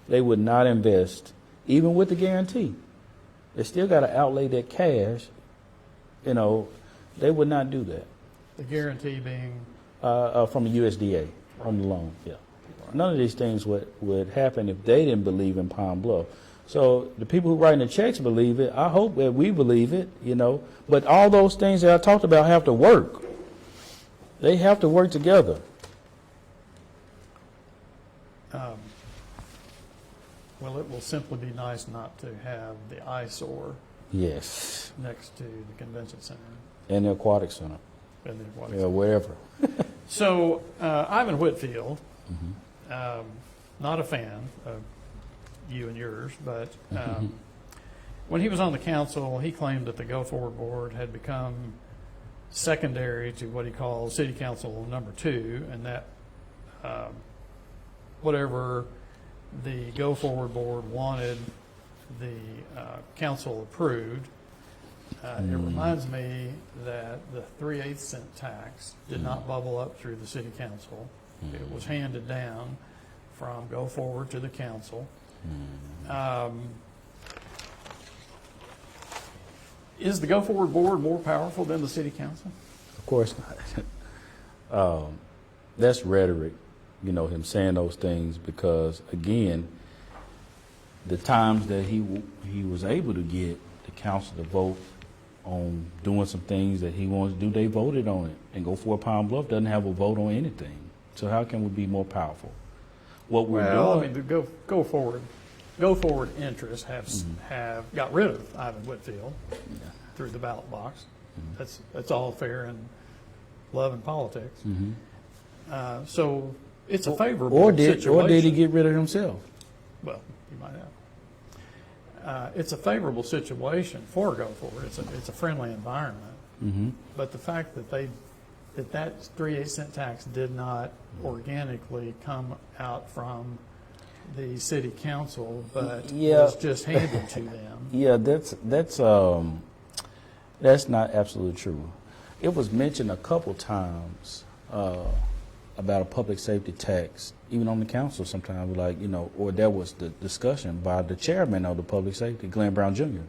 They would not invest, even with the guarantee. They still got to outlay that cash. You know, they would not do that. The guarantee being, From the USDA, on the loan, yeah. None of these things would happen if they didn't believe in Pine Bluff. So the people who writing the checks believe it. I hope that we believe it, you know. But all those things that I talked about have to work. They have to work together. well, it will simply be nice not to have the eyesore Yes. next to the convention center And the aquatic center. and the aquatic Yeah, wherever. So, Ivan Whitfield, not a fan of you and yours, but when he was on the council, he claimed that the Go Forward Board had become secondary to what he calls City Council number 2, and that whatever the Go Forward Board wanted, the council approved. It reminds me that the 3/8 cent tax did not bubble up through the city council. It was handed down from Go Forward to the council. Is the Go Forward Board more powerful than the city council? Of course not. That's rhetoric, you know, him saying those things, because, again, the times that he was able to get the council to vote on doing some things that he wanted to do, they voted on it. And Go Forward Pine Bluff doesn't have a vote on anything. So how can we be more powerful? What we're Well, doing, I mean, the Go Forward interests have got rid of Ivan Whitfield through the ballot box. That's all fair in love and politics. So it's a favorable situation. or did he get rid of himself? Well, you might have. It's a favorable situation for Go Forward. It's a friendly environment. But the fact that that 3/8 cent tax did not organically come out from the city council, but was just handed to them. Yeah, that's not absolutely true. It was mentioned a couple times about a public safety tax, even on the council sometimes, like, you know, or that was the discussion by the chairman of the public safety, Glenn Brown Jr.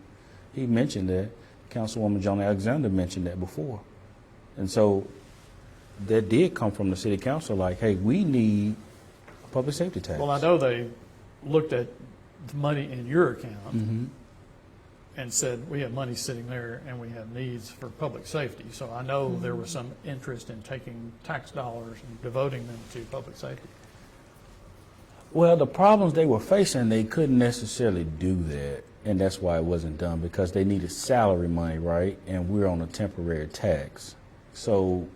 He mentioned that. Councilwoman Joan Alexander mentioned that before. And so that did come from the city council, like, hey, we need a public safety tax. Well, I know they looked at the money in your account and said, we have money sitting there and we have needs for public safety. So I know there was some interest in taking tax dollars and devoting them to public safety. Well, the problems they were facing, they couldn't necessarily do that, and that's why it wasn't done, because they needed salary money, right? And we're on a temporary tax. So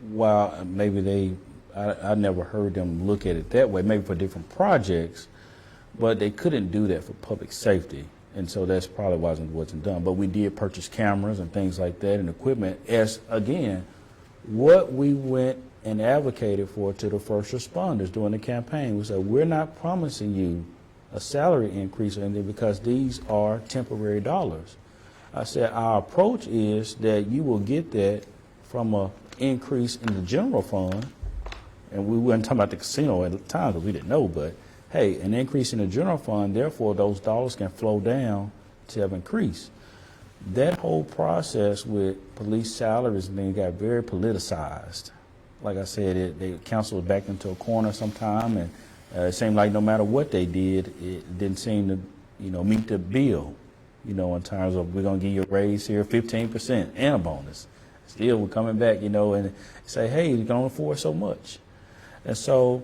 while maybe I never heard them look at it that way, maybe for different projects, but they couldn't do that for public safety. And so that's probably why it wasn't done. But we did purchase cameras and things like that and equipment as, again, what we went and advocated for to the first responders during the campaign. We said, we're not promising you a salary increase or anything because these are temporary dollars. I said, our approach is that you will get that from an increase in the general fund. And we weren't talking about the casino at the time because we didn't know, but hey, an increase in the general fund, therefore those dollars can flow down to have increased. That whole process with police salaries and things got very politicized. Like I said, the council was backed into a corner sometime, and it seemed like no matter what they did, it didn't seem to, you know, meet the bill, you know, in terms of we're going to give you a raise here, 15% and a bonus. Still, we're coming back, you know, and say, hey, you can only afford so much. And so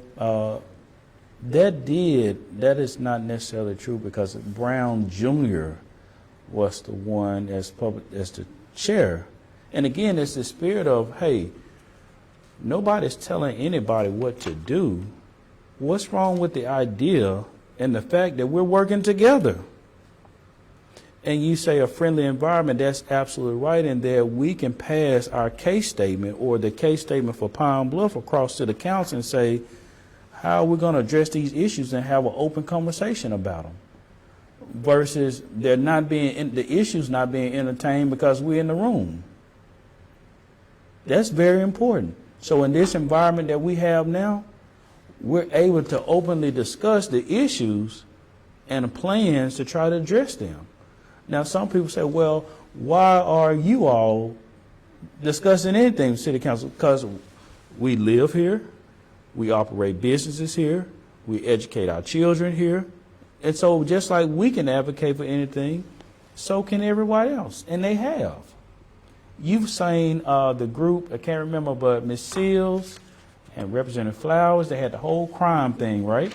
that is not necessarily true because Brown Jr. was the one as the chair. And again, it's the spirit of, hey, Nobody's telling anybody what to do. What's wrong with the idea and the fact that we're working together? And you say a friendly environment, that's absolutely right, and that we can pass our case statement or the case statement for Pine Bluff across to the council and say, how are we going to address these issues and have an open conversation about them? Versus they're not being, the issues not being entertained because we're in the room. That's very important. So in this environment that we have now, we're able to openly discuss the issues and the plans to try to address them. Now, some people say, well, why are you all discussing anything with City Council? Because we live here, we operate businesses here, we educate our children here. And so just like we can advocate for anything, so can everybody else. And they have. You've seen the group, I can't remember, but Ms. Seals and Representative Flowers, they had the whole crime thing, right?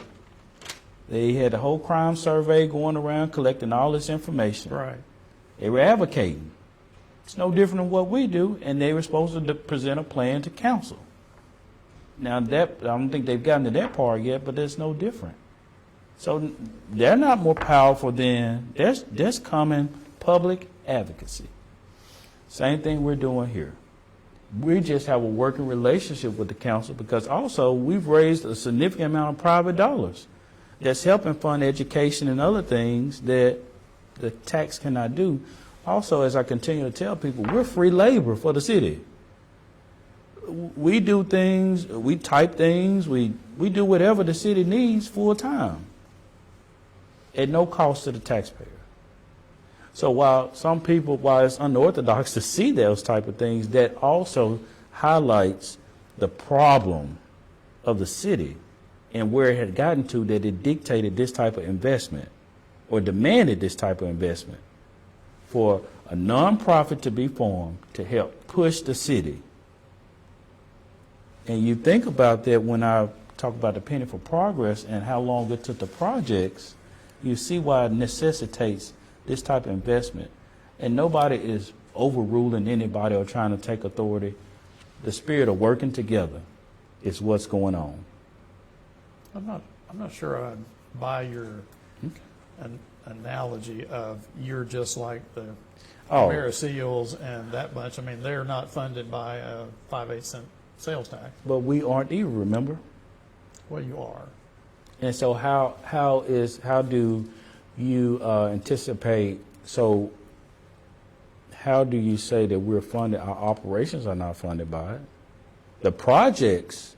They had the whole crime survey going around collecting all this information. Right. They were advocating. It's no different than what we do, and they were supposed to present a plan to council. Now, that I don't think they've gotten to that part yet, but it's no different. So they're not more powerful than, there's common public advocacy. Same thing we're doing here. We just have a working relationship with the council because also we've raised a significant amount of private dollars that's helping fund education and other things that the tax cannot do. Also, as I continue to tell people, we're free labor for the city. We do things, we type things, we do whatever the city needs full time at no cost to the taxpayer. So while some people, while it's unorthodox to see those type of things, that also highlights the problem of the city and where it had gotten to that it dictated this type of investment or demanded this type of investment for a nonprofit to be formed to help push the city. And you think about that when I talk about the penny for progress and how long it took the projects, you see why it necessitates this type of investment. And nobody is overruling anybody or trying to take authority. The spirit of working together is what's going on. I'm not sure I buy your analogy of you're just like the Mayor Seals and that bunch. I mean, they're not funded by a 5/8 cent sales tax. But we aren't either, remember? Well, you are. And so how do you anticipate, so how do you say that we're funded, our operations are not funded by it? The projects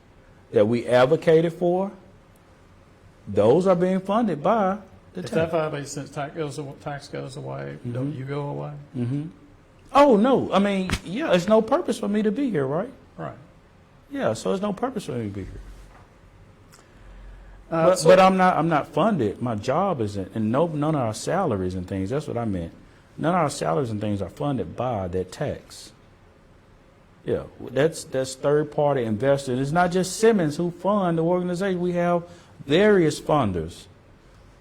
that we advocated for, those are being funded by the If tax. that 5/8 cent tax goes away, don't you go away? Mm-hmm. Oh, no. I mean, yeah, there's no purpose for me to be here, right? Right. Yeah, so there's no purpose for me to be here. But I'm not funded. My job isn't, and none of our salaries and things, that's what I meant. None of our salaries and things are funded by that tax. Yeah, that's third-party investors. It's not just Simmons who fund the organization. We have various funders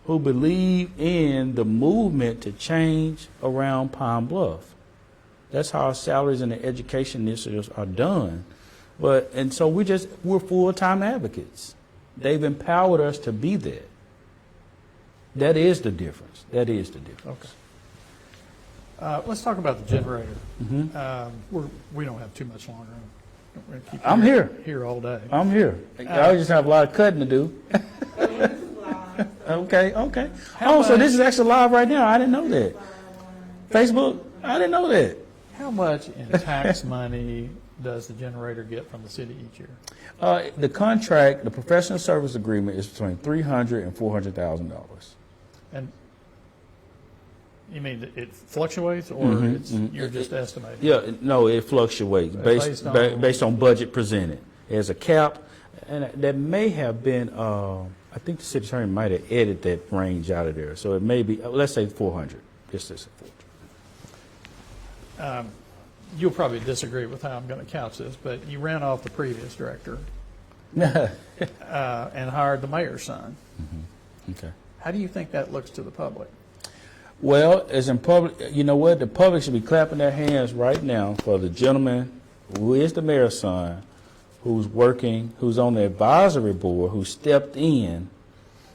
who believe in the movement to change around Pine Bluff. That's how our salaries and the education initiatives are done. And so we're full-time advocates. They've empowered us to be that. That is the difference. That is the difference. Okay. Let's talk about the generator. Mm-hmm. We don't have too much longer. We're gonna keep I'm you here all day. I'm here. I just have a lot of cutting to do. Okay. So this is actually live right now. I didn't know that. Facebook? I didn't know that. How much in tax money does the generator get from the city each year? The contract, the professional service agreement is between $300,000 and $400,000. And you mean it fluctuates, or you're just estimating? Yeah, no, it fluctuates based on budget presented. There's a cap, and that may have been. I think the city attorney might have edited that range out of there, so it may be. Let's say 400. Just say 400. You'll probably disagree with how I'm going to couch this, but you ran off the previous director and hired the mayor's son. Mm-hmm. Okay. How do you think that looks to the public? Well, as in public, you know what? The public should be clapping their hands right now for the gentleman who is the mayor's son, who's on the advisory board, who stepped in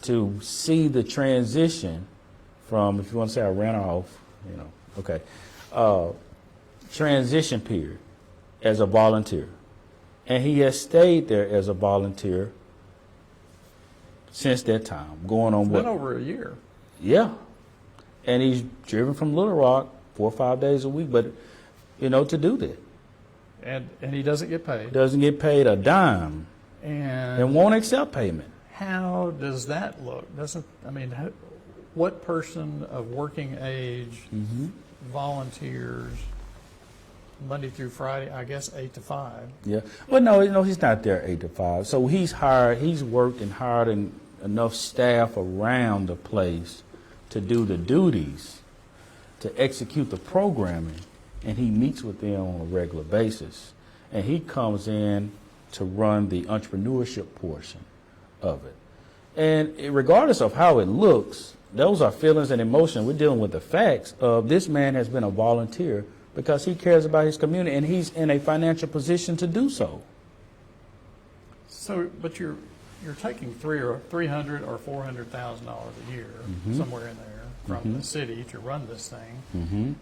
to see the transition from, if you want to say I ran off, okay, transition period as a volunteer. And he has stayed there as a volunteer since that time, going on It's what? been over a year. Yeah. And he's driven from Little Rock 4 or 5 days a week, but, to do that. And he doesn't get paid. Doesn't get paid a dime And and won't accept payment. how does that look? What person of working age volunteers Monday through Friday, I guess 8 to 5? Yeah. Well, no, he's not there 8 to 5. So he's worked and hired enough staff around the place to do the duties, to execute the programming, and he meets with them on a regular basis. And he comes in to run the entrepreneurship portion of it. And regardless of how it looks, those are feelings and emotions. We're dealing with the facts of this man has been a volunteer because he cares about his community, and he's in a financial position to do so. So, but you're taking $300,000 or $400,000 a year, somewhere in there, from the city to run this thing.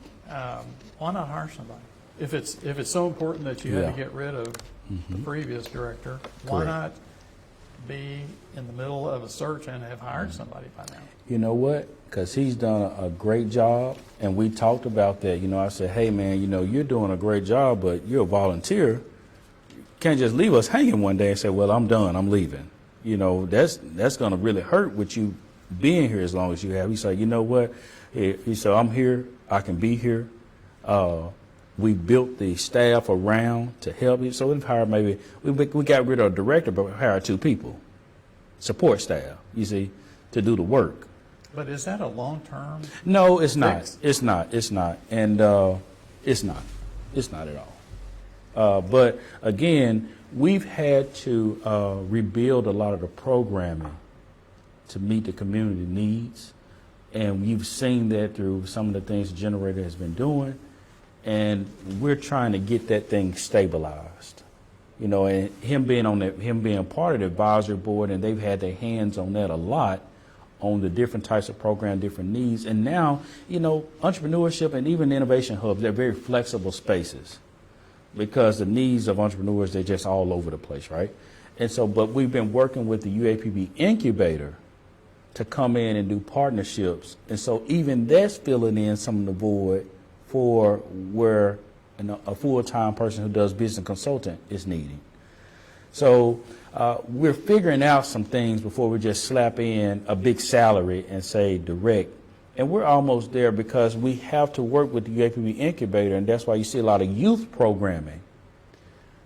Why not hire somebody? If it's so important that you had to get rid of the previous director, why Correct. not be in the middle of a search and have hired somebody by now? You know what? Because he's done a great job, and we talked about that. I said, hey, man, you're doing a great job, but you're a volunteer. You can't just leave us hanging one day and say, well, I'm done, I'm leaving. That's going to really hurt with you being here as long as you have. He said, you know what? He said, I'm here, I can be here. We built the staff around to help you. So we've hired we got rid of a director, but we hired 2 people, support staff, you see, to do the work. But is that a long-term? No, it's not. Fix? It's not. And it's not. It's not at all. But again, we've had to rebuild a lot of the programming to meet the community needs. And you've seen that through some of the things the generator has been doing. And we're trying to get that thing stabilized. And him being part of the advisory board, and they've had their hands on that a lot, on the different types of program, different needs. And now, entrepreneurship and even innovation hubs, they're very flexible spaces because the needs of entrepreneurs, they're just all over the place, right? And so, but we've been working with the UAPB incubator to come in and do partnerships. And so even that's filling in some of the void for where a full-time person who does business consultant is needed. So we're figuring out some things before we just slap in a big salary and say direct. And we're almost there because we have to work with the UAPB incubator, and that's why you see a lot of youth programming.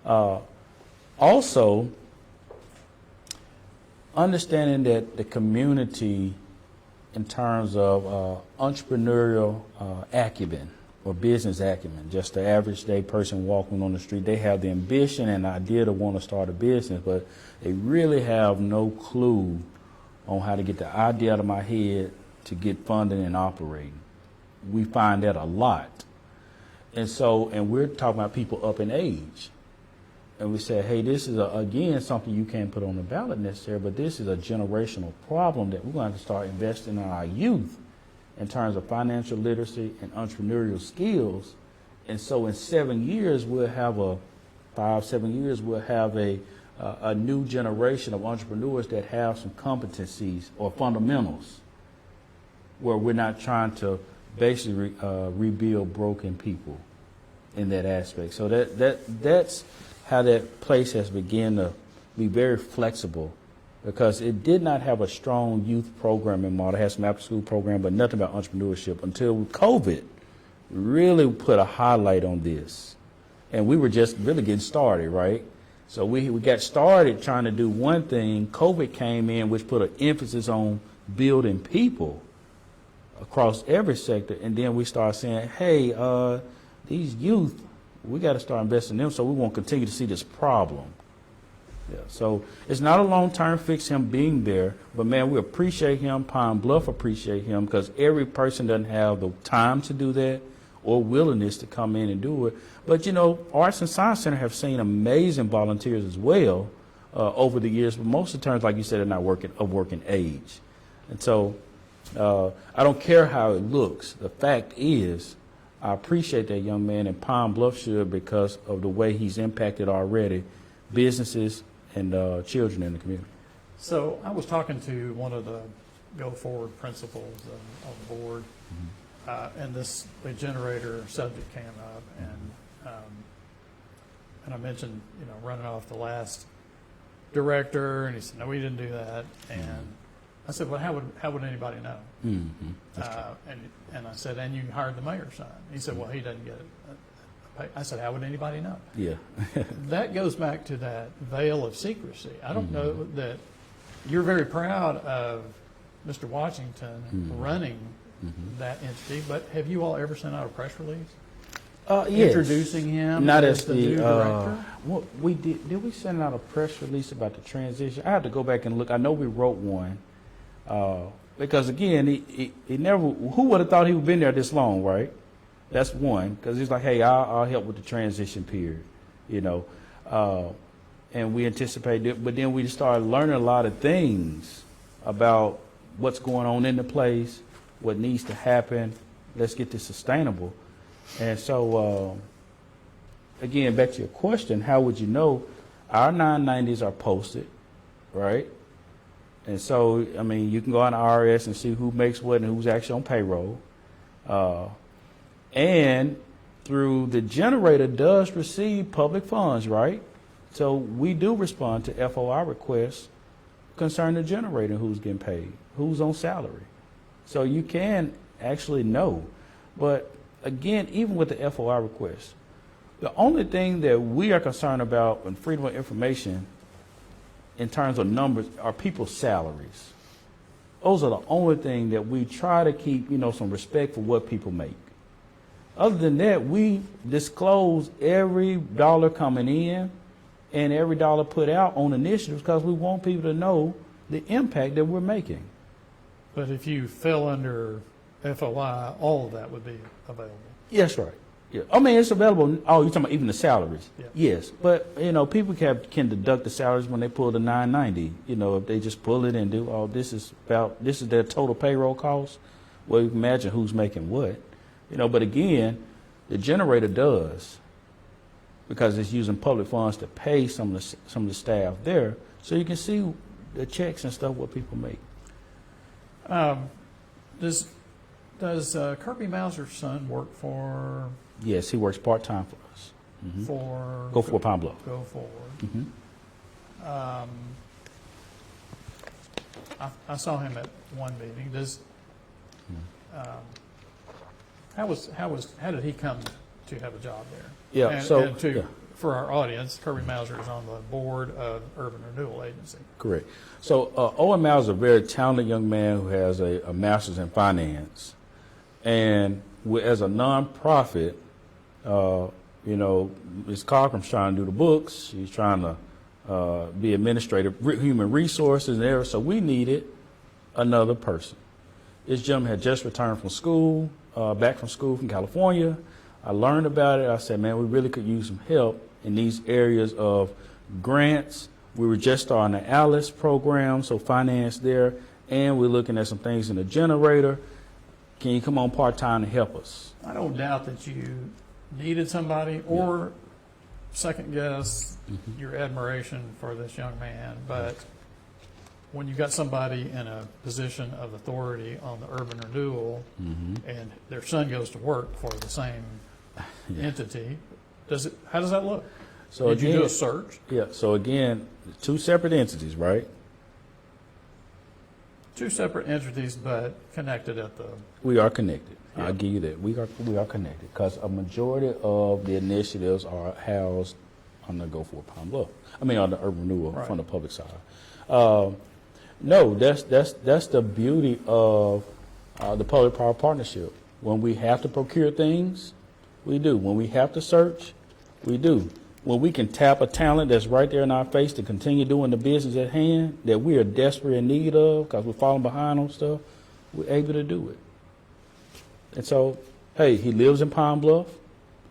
Also, understanding that the community, in terms of entrepreneurial acumen or business acumen, just the average day person walking on the street, they have the ambition and idea to want to start a business, but they really have no clue on how to get the idea out of my head to get funding and operating. We find that a lot. And we're talking about people up in age. And we say, hey, this is, again, something you can't put on the ballot necessarily, but this is a generational problem that we're going to have to start investing in our youth in terms of financial literacy and entrepreneurial skills. And so in 7 years, we'll have 5-7 years, we'll have a new generation of entrepreneurs that have some competencies or fundamentals where we're not trying to basically rebuild broken people in that aspect. So that's how that place has begun to be very flexible, because it did not have a strong youth programming model. It had some after-school program, but nothing about entrepreneurship until COVID really put a highlight on this. And we were just really getting started, right? So we got started trying to do one thing. COVID came in, which put an emphasis on building people across every sector. And then we started saying, hey, these youth, we got to start investing in them so we won't continue to see this problem. Yeah, so it's not a long-term fix, him being there, but man, we appreciate him. Pine Bluff appreciate him, because every person doesn't have the time to do that or willingness to come in and do it. But you know, Arts and Science Center have seen amazing volunteers as well over the years. But most of the times, like you said, they're not of working age, and so I don't care how it looks. The fact is, I appreciate that young man, and Pine Bluff should, because of the way he's impacted already businesses and children in the community. So I was talking to one of the Go Forward principals of the board, and the generator subject came up, and I mentioned, you know, running off the last director, and he said, no, we didn't do that. And I said, well, how would anybody know? And I said, and you hired the mayor's son. He said, well, he doesn't get it. I said, how would anybody know? Yeah. That goes back to that veil of secrecy. I don't know that you're very proud of Mr. Washington running that entity, but have you all ever sent out a press release Yes. introducing him Not as as the new director? what we did we send out a press release about the transition? I have to go back and look. I know we wrote one because again, he never. Who would have thought he would have been there this long, right? That's one, because he's like, hey, I'll help with the transition period, you know, and we anticipated it, but then we started learning a lot of things about what's going on in the place, what needs to happen. Let's get this sustainable. And so, again, back to your question, how would you know? Our 990s are posted, right? And so, I mean, you can go on IRS and see who makes what and who's actually on payroll. And through the generator does receive public funds, right? So we do respond to FOI requests concerning the generator, who's getting paid, who's on salary. So you can actually know. But again, even with the FOI request, the only thing that we are concerned about in freedom of information in terms of numbers are people's salaries. Those are the only thing that we try to keep, you know, some respect for what people make. Other than that, we disclose every dollar coming in and every dollar put out on initiatives because we want people to know the impact that we're making. But if you fell under FOI, all of that would be available. Yes, right. Yeah. I mean, it's available. Oh, you're talking about even the salaries? Yeah. Yes. But, you know, people can deduct the salaries when they pull the 990. You know, if they just pull it and do, oh, this is their total payroll cost. Well, you can imagine who's making what. You know, but again, the generator does, because it's using public funds to pay some of the staff there, so you can see the checks and stuff what people make. Does Kirby Mauser's son work for? Yes, he works part-time for us. For Go for Pine Bluff. Go Forward. I saw him at one meeting. How did he come to have a job there? Yeah. And for our audience, Kirby Mauser is on the board of Urban Renewal Agency. Correct. So Owen Miles is a very talented young man who has a master's in finance, and as a nonprofit, you know, Ms. Cockrum's trying to do the books. She's trying to be administrative, human resources, and there. So we needed another person. This gentleman had just returned from school, back from school from California. I learned about it. I said, man, we really could use some help in these areas of grants. We were just starting the ALICE program, so finance there, and we're looking at some things in the generator. Can you come on part-time to help us? I don't doubt that you needed somebody or second guess your admiration for this young man, but when you got somebody in a position of authority on the urban renewal and their son goes to work for the same entity, how does that look? So Did you do a search? Yeah, so again, two separate entities, right? Two separate entities, but connected at the... We are connected. Yeah. I'll give you that. We are connected because a majority of the initiatives are housed on the Go For Pine Bluff. I mean, on the urban renewal from the public side. No, that's the beauty of the public-private partnership. When we have to procure things, we do. When we have to search, we do. When we can tap a talent that's right there in our face to continue doing the business at hand that we are desperately in need of because we're falling behind on stuff, we're able to do it. And so hey, he lives in Pine Bluff,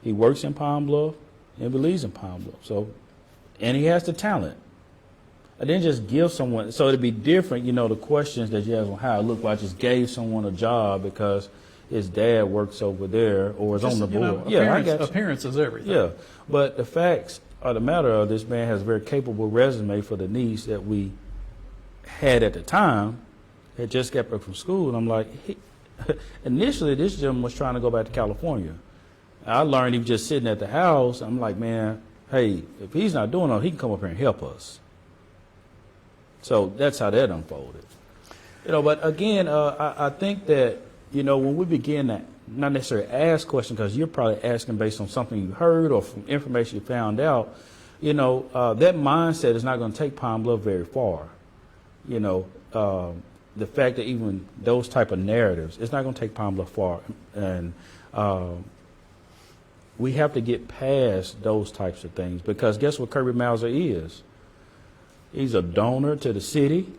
he works in Pine Bluff, and believes in Pine Bluff. So, and he has the talent. I didn't just give someone, so it'd be different, the questions that you have on how it looked like I just gave someone a job because his dad works over there or is on the board. Appearance is everything. Yeah, but the facts are the matter of this man has a very capable resume for the needs that we had at the time. Had just got back from school, and I'm like, initially this gentleman was trying to go back to California. I learned he was just sitting at the house. I'm like, man, hey, if he's not doing it, he can come up here and help us. So that's how that unfolded. But again, I think that, when we begin to not necessarily ask questions, because you're probably asking based on something you heard or from information you found out, that mindset is not going to take Pine Bluff very far. The fact that even those type of narratives, it's not going to take Pine Bluff far. And we have to get past those types of things, because guess what Kirby Mauser is? He's a donor to the city.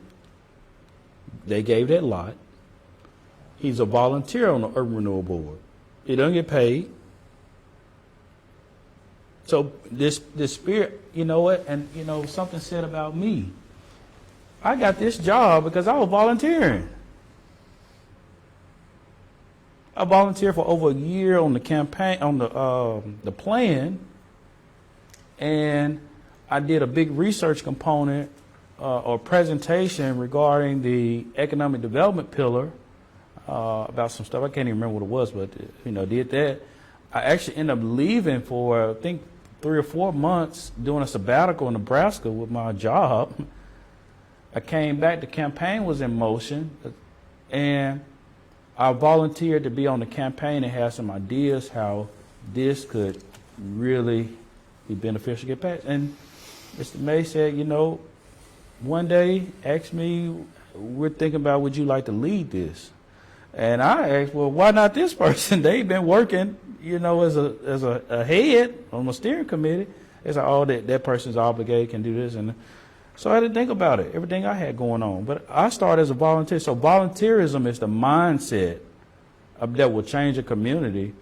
They gave that lot. He's a volunteer on the Urban Renewal Board. He doesn't get paid. So this spirit, you know what? And, something said about me. I got this job because I was volunteering. I volunteered for over a year on the campaign, on the plan, and I did a big research component or presentation regarding the economic development pillar about some stuff. I can't even remember what it was, but did that. I actually ended up leaving for I think 3 or 4 months doing a sabbatical in Nebraska with my job. I came back, the campaign was in motion, and I volunteered to be on the campaign and have some ideas how this could really be beneficial to get passed. And Mr. May said, one day asked me, we're thinking about, would you like to lead this? And I asked, well, why not this person? They've been working, as a head on the steering committee. It's like, oh, that person's obligated, can do this. And so I had to think about it, everything I had going on. But I started as a volunteer. So volunteerism is the mindset that will change a community.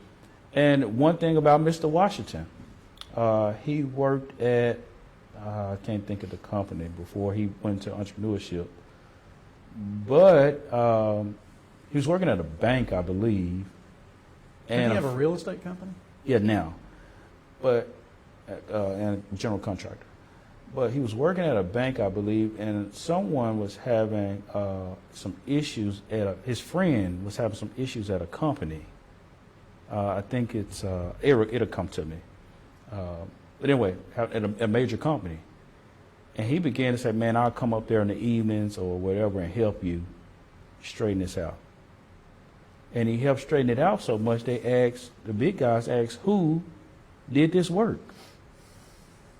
And one thing about Mr. Washington, he worked at, I can't think of the company before he went into entrepreneurship. But he was working at a bank, I believe. Did he have a real estate company? Yeah, now. But, and a general contractor. But he was working at a bank, I believe, and someone was having some issues his friend was having some issues at a company. I think it's, it'll come to me. But anyway, at a major company. And he began to say, man, I'll come up there in the evenings or whatever and help you straighten this out. And he helped straighten it out so much, the big guys asked, who did this work?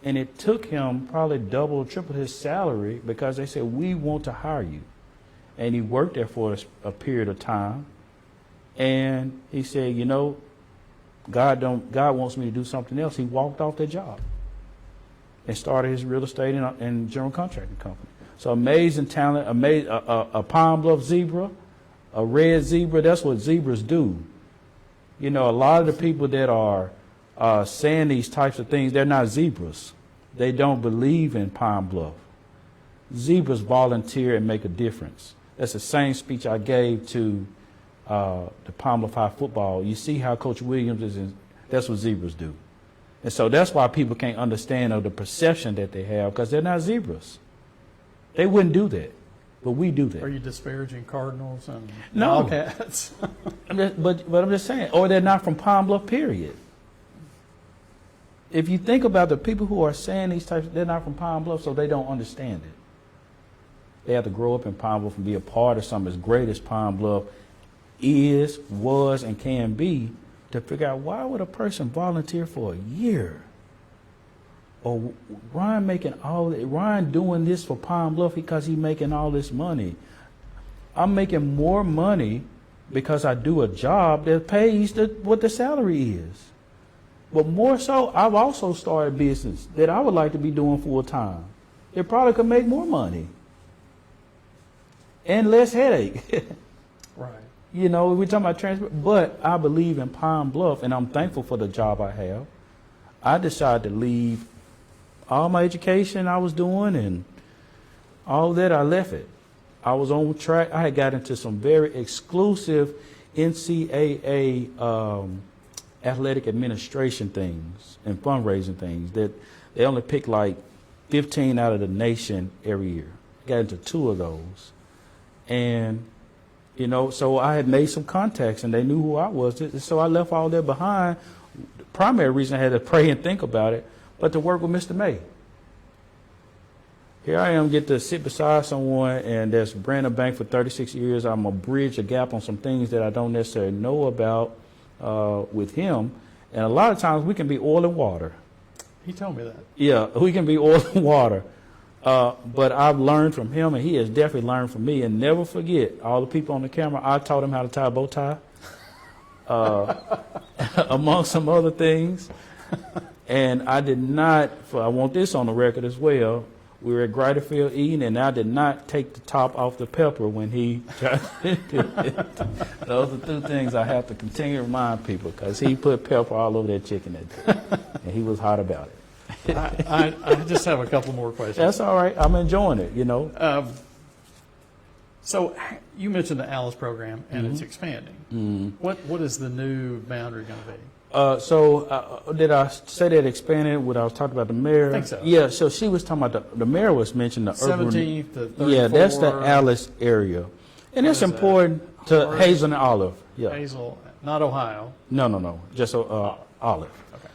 And it took him probably double or triple his salary because they said, we want to hire you. And he worked there for a period of time. And he said, God wants me to do something else. He walked off that job and started his real estate and general contracting company. So amazing talent, a Pine Bluff zebra, a red zebra. That's what zebras do. A lot of the people that are saying these types of things, they're not zebras. They don't believe in Pine Bluff. Zebras volunteer and make a difference. That's the same speech I gave to the Pine Bluff High football. You see how Coach Williams is, that's what zebras do. And so that's why people can't understand the perception that they have, because they're not zebras. They wouldn't do that, but we do that. Are you disparaging Cardinals and No. Wildcats? But I'm just saying, or they're not from Pine Bluff, period. If you think about the people who are saying these types, they're not from Pine Bluff, so they don't understand it. They have to grow up in Pine Bluff and be a part of something as great as Pine Bluff is, was, and can be, to figure out why would a person volunteer for a year? Or Ryan doing this for Pine Bluff because he's making all this money. I'm making more money because I do a job that pays what the salary is. But more so, I've also started a business that I would like to be doing full time. It probably could make more money and less headache. Right. You know, we're talking about transport, but I believe in Pine Bluff, and I'm thankful for the job I have. I decided to leave all my education I was doing and all that. I left it. I was on track. I had got into some very exclusive NCAA athletic administration things and fundraising things that they only pick like 15 out of the nation every year. Got into 2 of those. And, you know, so I had made some contacts and they knew who I was. So I left all that behind. The primary reason I had to pray and think about it, but to work with Mr. May. Here I am, get to sit beside someone and that's ran a bank for 36 years. I'm going to bridge a gap on some things that I don't necessarily know about with him. And a lot of times we can be oil and water. He told me that. Yeah, we can be oil and water. But I've learned from him, and he has definitely learned from me. And never forget, all the people on the camera, I taught him how to tie a bow tie, among some other things. And I did not, I want this on the record as well, we were at Griderfield eating, and I did not take the top off the pepper when he tried to do it. Those are 2 things I have to continue to remind people, because he put pepper all over that chicken that day, and he was hot about it. I just have a couple more questions. That's all right. I'm enjoying it, you know. So you mentioned the ALICE program, and it's expanding. What is the new boundary going to be? Did I say that expanded when I was talking about the mayor? I think so. Yeah, so she was talking about the mayor was mentioning the 17th to 34. Yeah, that's the Alice area. And it's important to Or- Hazel and Olive. Yeah. Hazel, not Ohio. No. Just Olive. Okay.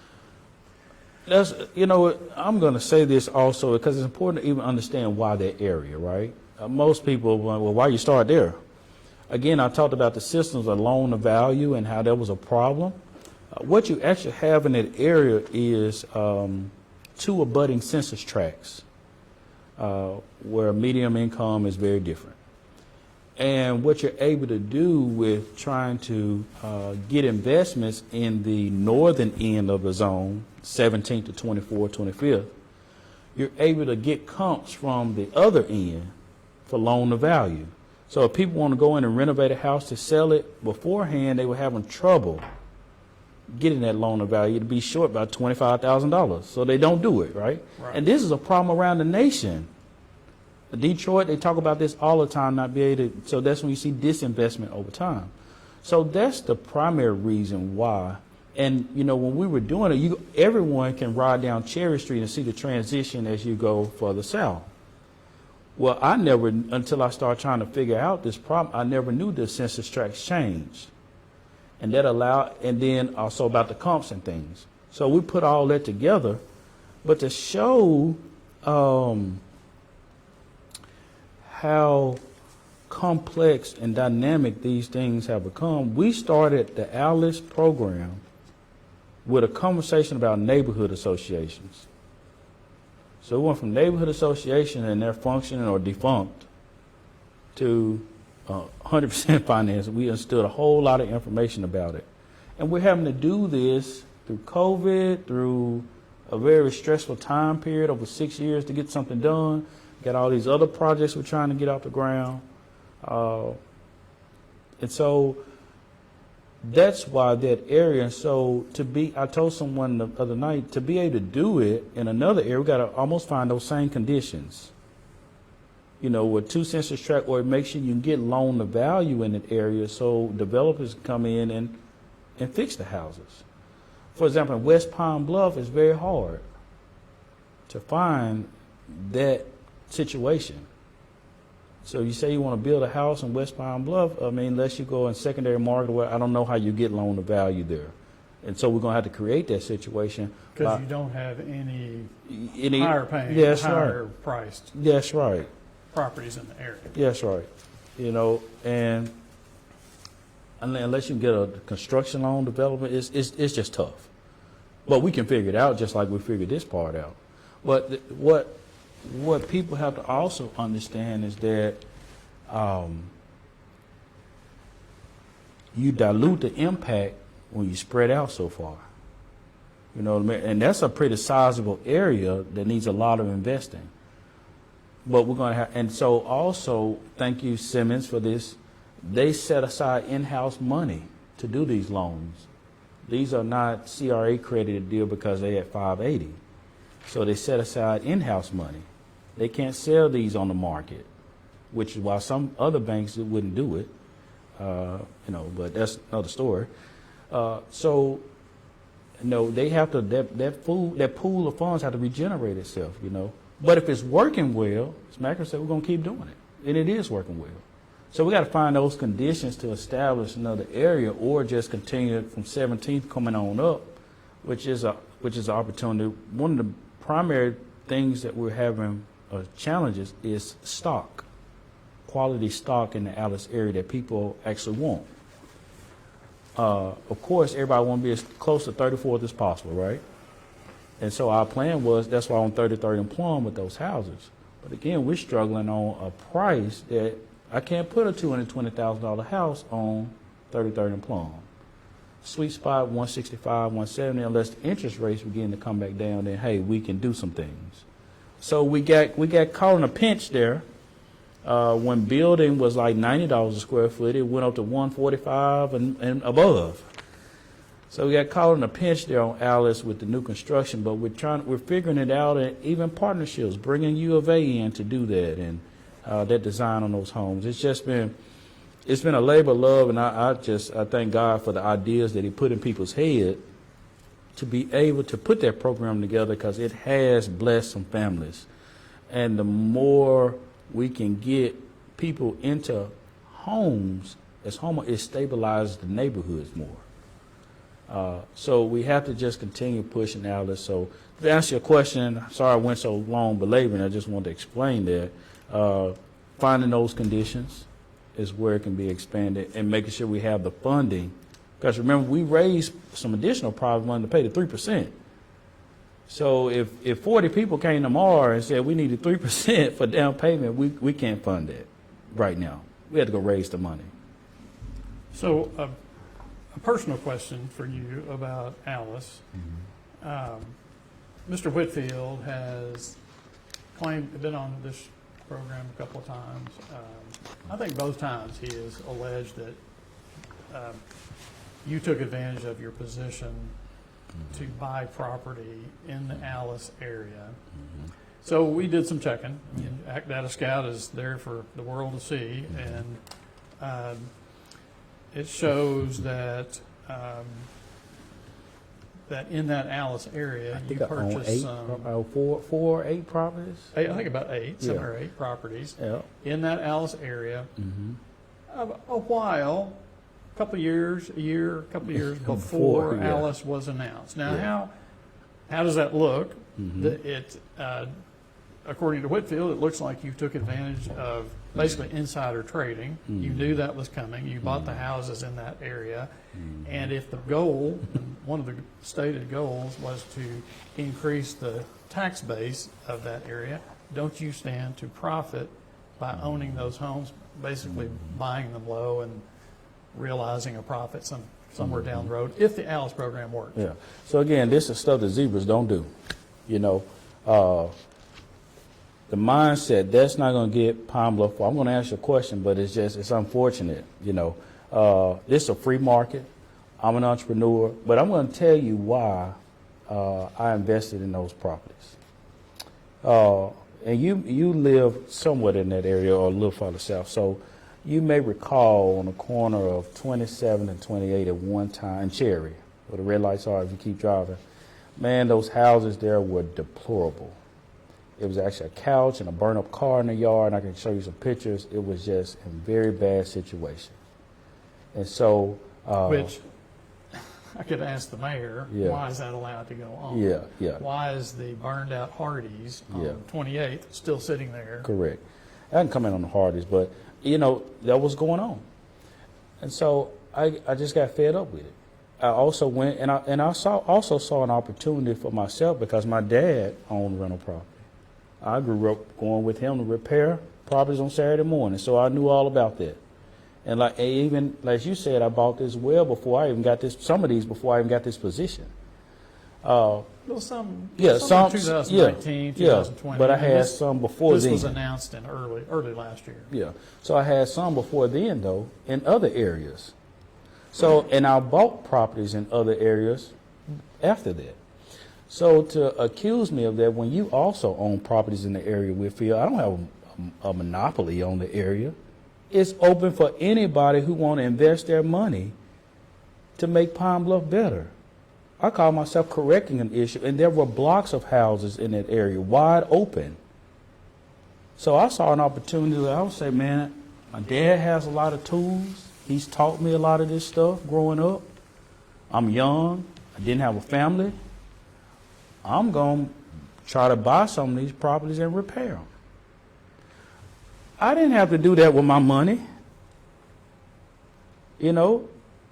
That's, you know, I'm going to say this also because it's important to even understand why that area, right? Most people, well, why you start there? Again, I talked about the systems of loan to value and how that was a problem. What you actually have in that area is 2 abutting census tracts where medium income is very different. And what you're able to do with trying to get investments in the northern end of the zone, 17th to 24th, 25th, you're able to get comps from the other end for loan to value. So if people want to go in and renovate a house to sell it beforehand, they were having trouble getting that loan to value to be short by $25,000. So they don't do it, right? And this is a problem around the nation. Detroit, they talk about this all the time, not be able to, so that's when you see disinvestment over time. So that's the primary reason why. And, you know, when we were doing it, everyone can ride down Cherry Street and see the transition as you go further south. Well, I never, until I started trying to figure out this problem, I never knew the census tracts changed. And that allowed, and then also about the comps and things. So we put all that together, but to show how complex and dynamic these things have become, we started the ALICE program with a conversation about neighborhood associations. So we went from neighborhood association and their functioning or defunct to 100% finance. We understood a whole lot of information about it. And we're having to do this through COVID, through a very stressful time period over 6 years to get something done. Got all these other projects we're trying to get off the ground. And so that's why that area. So I told someone the other night, to be able to do it in another area, we got to almost find those same conditions. You know, with 2 census tracts, or make sure you can get loan to value in that area so developers can come in and fix the houses. For example, in West Pine Bluff, it's very hard to find that situation. So you say you want to build a house in West Pine Bluff, I mean, unless you go in secondary market, where I don't know how you get loan to value there. And so we're going to have to create that situation. Because you don't have any higher paying, higher priced That's right. properties in the area. That's right. You know, and unless you get a construction loan development, it's just tough. But we can figure it out just like we figured this part out. But what people have to also understand is that you dilute the impact when you spread out so far. You know what I mean? And that's a pretty sizable area that needs a lot of investing. But we're going to have, and so also, thank you, Simmons, for this. they set aside in-house money to do these loans. These are not CRA credited deal because they at 580. So they set aside in-house money. They can't sell these on the market, which is why some other banks wouldn't do it. But that's another story. So they have to, that pool of funds have to regenerate itself, But if it's working well, as Macron said, we're going to keep doing it. And it is working well. So we got to find those conditions to establish another area, or just continue from 17th coming on up, which is an opportunity. One of the primary things that we're having challenges is stock, quality stock in the Alice area that people actually want. Of course, everybody want to be as close to 34th as possible, right? And so our plan was, that's why on 33rd and Plum with those houses. But again, we're struggling on a price that I can't put a $220,000 house on 33rd and Plum. Sweet spot 165, 170, unless the interest rates begin to come back down, then hey, we can do some things. So we got caught in a pinch there. When building was like $90 a square foot, it went up to $145 and above. So we got caught in a pinch there on Alice with the new construction, but we're figuring it out, and even partnerships, bringing U of A in to do that, and that design on those homes. It's been a labor of love, and I thank God for the ideas that He put in people's head to be able to put that program together, because it has blessed some families. And the more we can get people into homes, it stabilizes the neighborhoods more. So we have to just continue pushing Alice. So to answer your question, sorry I went so long belaboring, I just wanted to explain that. Finding those conditions is where it can be expanded, and making sure we have the funding. Because remember, we raised some additional private money to pay the 3%. So if 40 people came tomorrow and said we needed 3% for down payment, we can't fund that right now. We had to go raise the money. So a personal question for you about Alice. Mr. Whitfield has been on this program a couple of times. I think both times he has alleged that you took advantage of your position to buy property in the Alice area. So we did some checking. Data Scout is there for the world to see, and it shows that that in that Alice area, you purchased four or eight properties. I think about 7 or 8 properties in that Alice area. A while, a couple of years before Alice was announced. Now, how does that look? According to Whitfield, it looks like you took advantage of basically insider trading. You knew that was coming. You bought the houses in that area. And if the goal, one of the stated goals, was to increase the tax base of that area, don't you stand to profit by owning those homes, basically buying them low and realizing a profit somewhere down the road, if the Alice program works? Yeah. So again, this is stuff that zebras don't do. The mindset, that's not going to get Pine Bluff. I'm going to ask you a question, but it's unfortunate. This is a free market. I'm an entrepreneur, but I'm going to tell you why I invested in those properties. And you live somewhat in that area, or a little farther south. So you may recall on the corner of 27 and 28 at one time, Cherry, where the red lights are if you keep driving. Man, those houses there were deplorable. It was actually a couch and a burn-up car in the yard, and I can show you some pictures. It was just a very bad situation. And so... which I could ask the mayor, why is that allowed to go on? Yeah. Why is the burned-out Hardee's on 28th still sitting there? Correct. I didn't comment on the Hardee's, but, that was going on. And so I just got fed up with it. I also went, and I also saw an opportunity for myself, because my dad owned rental property. I grew up going with him to repair properties on Saturday morning, so I knew all about that. And even like you said, I bought this well before I even got this. Some of these before I even got this position. Well, some, Yeah, some some, in 2019, yeah, 2020. but I and had this- some before This then. was announced in early last year. Yeah, so I had some before then, though, in other areas. So, and I bought properties in other areas after that. So to accuse me of that, when you also own properties in the area we feel, I don't have a monopoly on the area. It's open for anybody who want to invest their money to make Pine Bluff better. I call myself correcting an issue, and there were blocks of houses in that area, wide open. So I saw an opportunity. I would say, man, my dad has a lot of tools. He's taught me a lot of this stuff growing up. I'm young. I didn't have a family. I'm going to try to buy some of these properties and repair them. I didn't have to do that with my money. You know,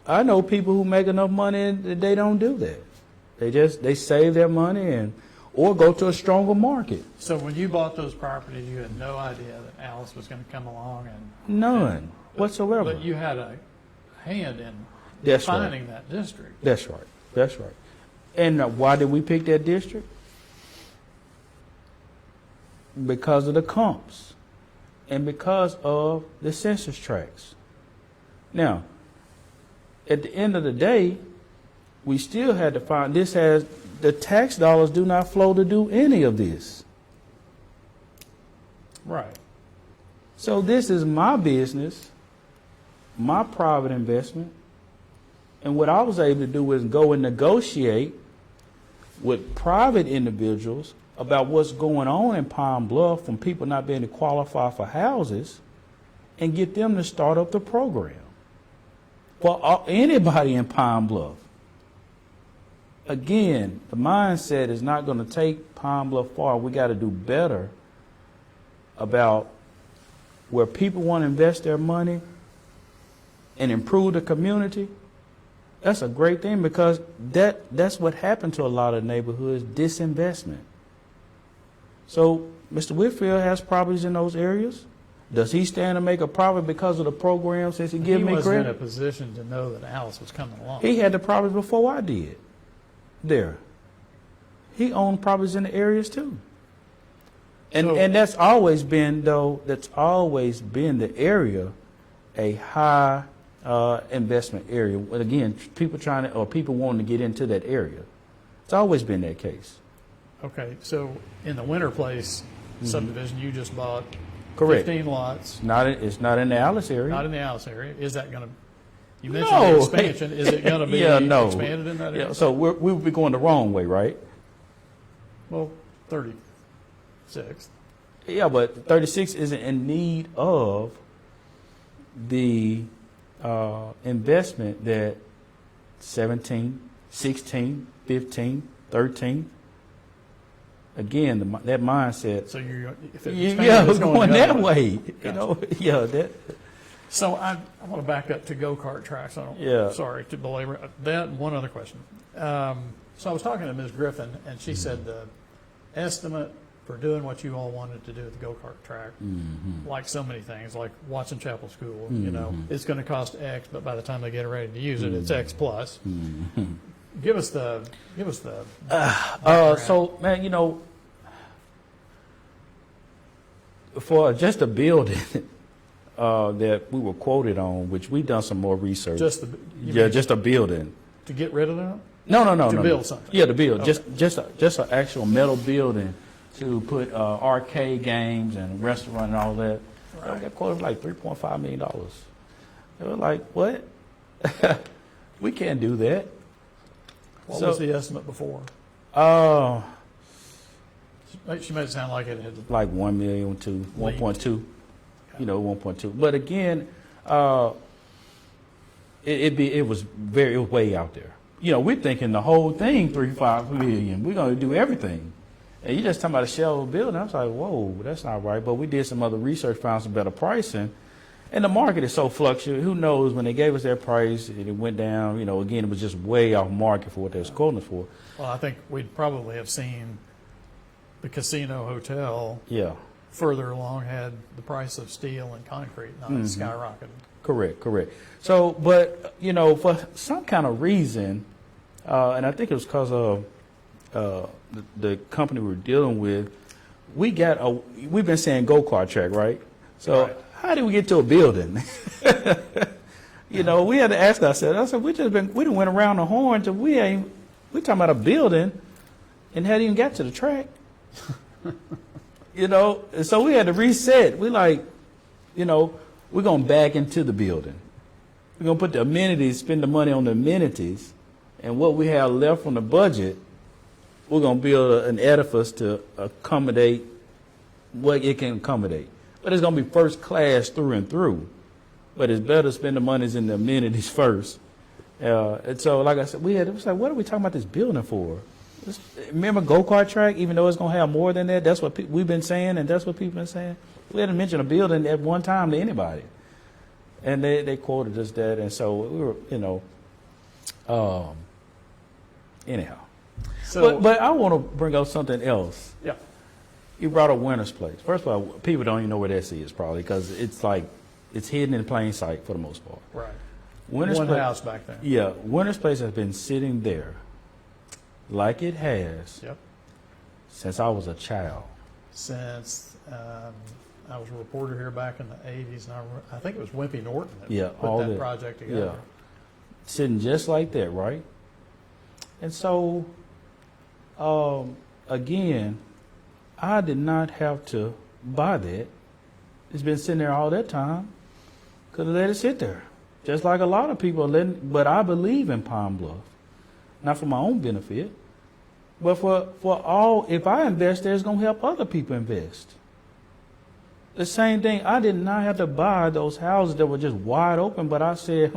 I know people who make enough money that they don't do that. They save their money or go to a stronger market. So when you bought those properties, you had no idea that Alice was going to come along and None whatsoever. But you had a hand in That's right. defining that district. That's right. That's right. And why did we pick that district? Because of the comps and because of the census tracts. Now, at the end of the day, we still had to find the tax dollars do not flow to do any of this. Right. So this is my business, my private investment, and what I was able to do was go and negotiate with private individuals about what's going on in Pine Bluff from people not being able to qualify for houses and get them to start up the program for anybody in Pine Bluff. Again, the mindset is not going to take Pine Bluff far. We got to do better about where people want to invest their money and improve the community. That's a great thing because that's what happened to a lot of neighborhoods, disinvestment. So Mr. Whitfield has properties in those areas. Does he stand to make a profit because of the program since he give me He wasn't in a credit? position to know that Alice was coming along. He had the properties before I did. There. He owned properties in the areas too. And that's always been the area a high investment area. But again, people wanting to get into that area. It's always been that case. Okay, so in the Winter Place subdivision, you just bought Correct. 15 lots, It's not in the Alice area. not in the Alice area. Is that going to, you mentioned No. the expansion, is it going to be Yeah, no. expanded in that area? Yeah, so we would be going the wrong way, right? Well, 36. Yeah, but 36 isn't in need of the investment that 17, 16, 15, 13. Again, that mindset. So if it Yeah, expands, it's going the that other way. Gotcha. You know, yeah, that. So I want to back up to go-kart tracks. Yeah. Sorry to belabor that. And one other question. So I was talking to Ms. Griffin, and she said the estimate for doing what you all wanted to do at the go-kart track, like so many things, like Watson Chapel School, you know, it's going to cost X, but by the time they get ready to use it, it's X plus. Give us the. So, man, you know, for just a building that we were quoted on, which we've done some more research. Just Just a building. to get rid of that. No. To build something. Yeah, to build. Okay. Just an actual metal building to put arcade games and restaurant and all that. Right. I got quoted like $3.5 million. They were like, what? We can't do that. What was the estimate before? She made it sound like it had. Like 1 million to 1.2. You know, 1.2. But again, it was way out there. You know, we're thinking the whole thing, 3-5 million. We're going to do everything. And you just talking about a shell building. I was like, whoa, that's not right. But we did some other research, found some better pricing. And the market is so fluctuating. Who knows, when they gave us their price, it went down. You know, again, it was just way off market for what they was quoting us for. Well, I think we'd probably have seen the casino hotel Yeah. further along had the price of steel and concrete not skyrocketed. Correct. So, but, you know, for some kind of reason, and I think it was because of the company we're dealing with, we've been saying go-kart track, right? So Right. how did we get to a building? You know, we had to ask ourselves. I said, we done went around the horn till we talking about a building and hadn't even got to the track. You know, and so we had to reset. We like, you know, we're going back into the building. We're going to put the amenities, spend the money on the amenities, and what we have left from the budget, we're going to build an edifice to accommodate what it can accommodate. But it's going to be first class through and through. But it's better to spend the monies in the amenities first. And so, like I said, it was like, what are we talking about this building for? Remember go-kart track, even though it's going to have more than that, that's what we've been saying, and that's what people have been saying. We hadn't mentioned a building at one time to anybody. And they quoted us that, and so we were, you know, anyhow. So, But I want to bring up something else. yeah, You brought up Winter's Place. First of all, people don't even know where that is probably because it's like, it's hidden in plain sight for the most part. right. Winter's One Place, house back there. yeah, Winter's Place has been sitting there like it has Yep. since I was a child. Since I was a reporter here back in the 80s, and I think it was Wimpy Norton that Yeah, put all that that- project together. Yeah. Sitting just like that, right? And so, again, I did not have to buy that. It's been sitting there all that time. Could have let it sit there. Just like a lot of people are letting, but I believe in Pine Bluff. Not for my own benefit, but for all, if I invest there, it's going to help other people invest. The same thing, I did not have to buy those houses that were just wide open, but I said,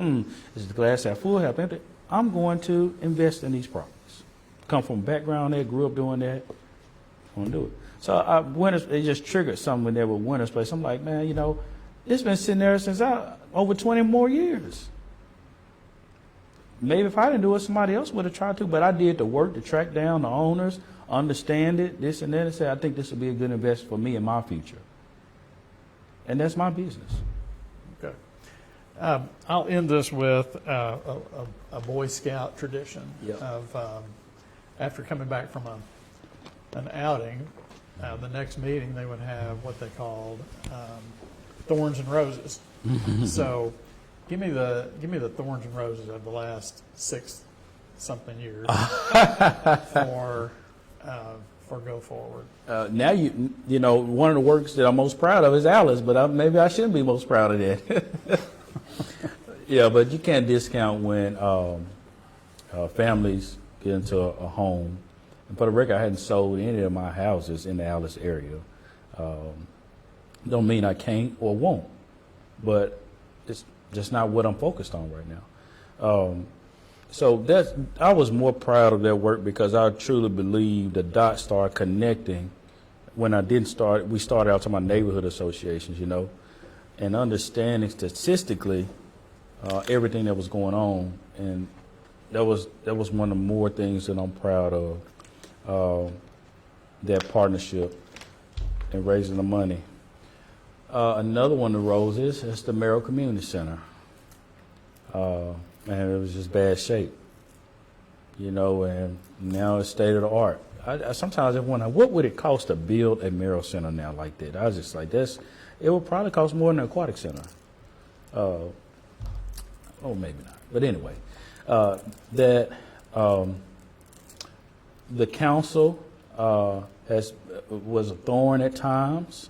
is the glass half full, half empty? I'm going to invest in these properties. Come from a background there, grew up doing that. I'm going to do it. So it just triggered something there with Winter's Place. I'm like, man, you know, it's been sitting there since over 20 more years. Maybe if I didn't do it, somebody else would have tried to, but I did the work to track down the owners, understand it, this and that, and say, I think this would be a good investment for me in my future. And that's my business. Okay. I'll end this with a Boy Scout tradition Yeah. of after coming back from an outing, the next meeting they would have what they called thorns and roses. So, give me the thorns and roses of the last 6-something years for Go Forward. Now you know one of the works that I'm most proud of is Alice, but maybe I shouldn't be most proud of that. Yeah, but you can't discount when families get into a home. And for the record, I hadn't sold any of my houses in the Alice area. Don't mean I can't or won't, but it's just not what I'm focused on right now. So I was more proud of that work because I truly believe the dots started connecting when I didn't start. We started out talking about neighborhood associations, you know, and understanding statistically everything that was going on, and that was one of the more things that I'm proud of. That partnership and raising the money. Another one of the roses is the Merrill Community Center. And it was just bad shape, you know, and now it's state of the art. I sometimes I wonder, what would it cost to build a Merrill Center now like that? I was just like, it would probably cost more than an aquatic center. Oh, maybe not. But anyway, the council was a thorn at times,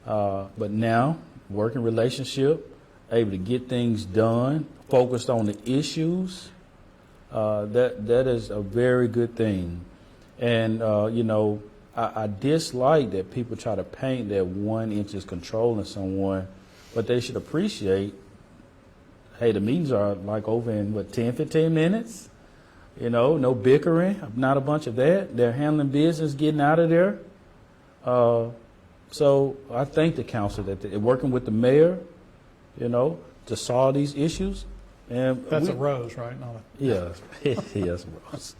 but now working relationship, able to get things done, focused on the issues. That is a very good thing. And you know, I dislike that people try to paint that 1 inch is controlling someone, but they should appreciate, hey, the meetings are like over in 10, 15 minutes. You know, no bickering, not a bunch of that. They're handling business, getting out of there. So I thank the council that they're working with the mayor, you know, to solve these issues. And That's a rose, right? Not yeah, yes, Rose.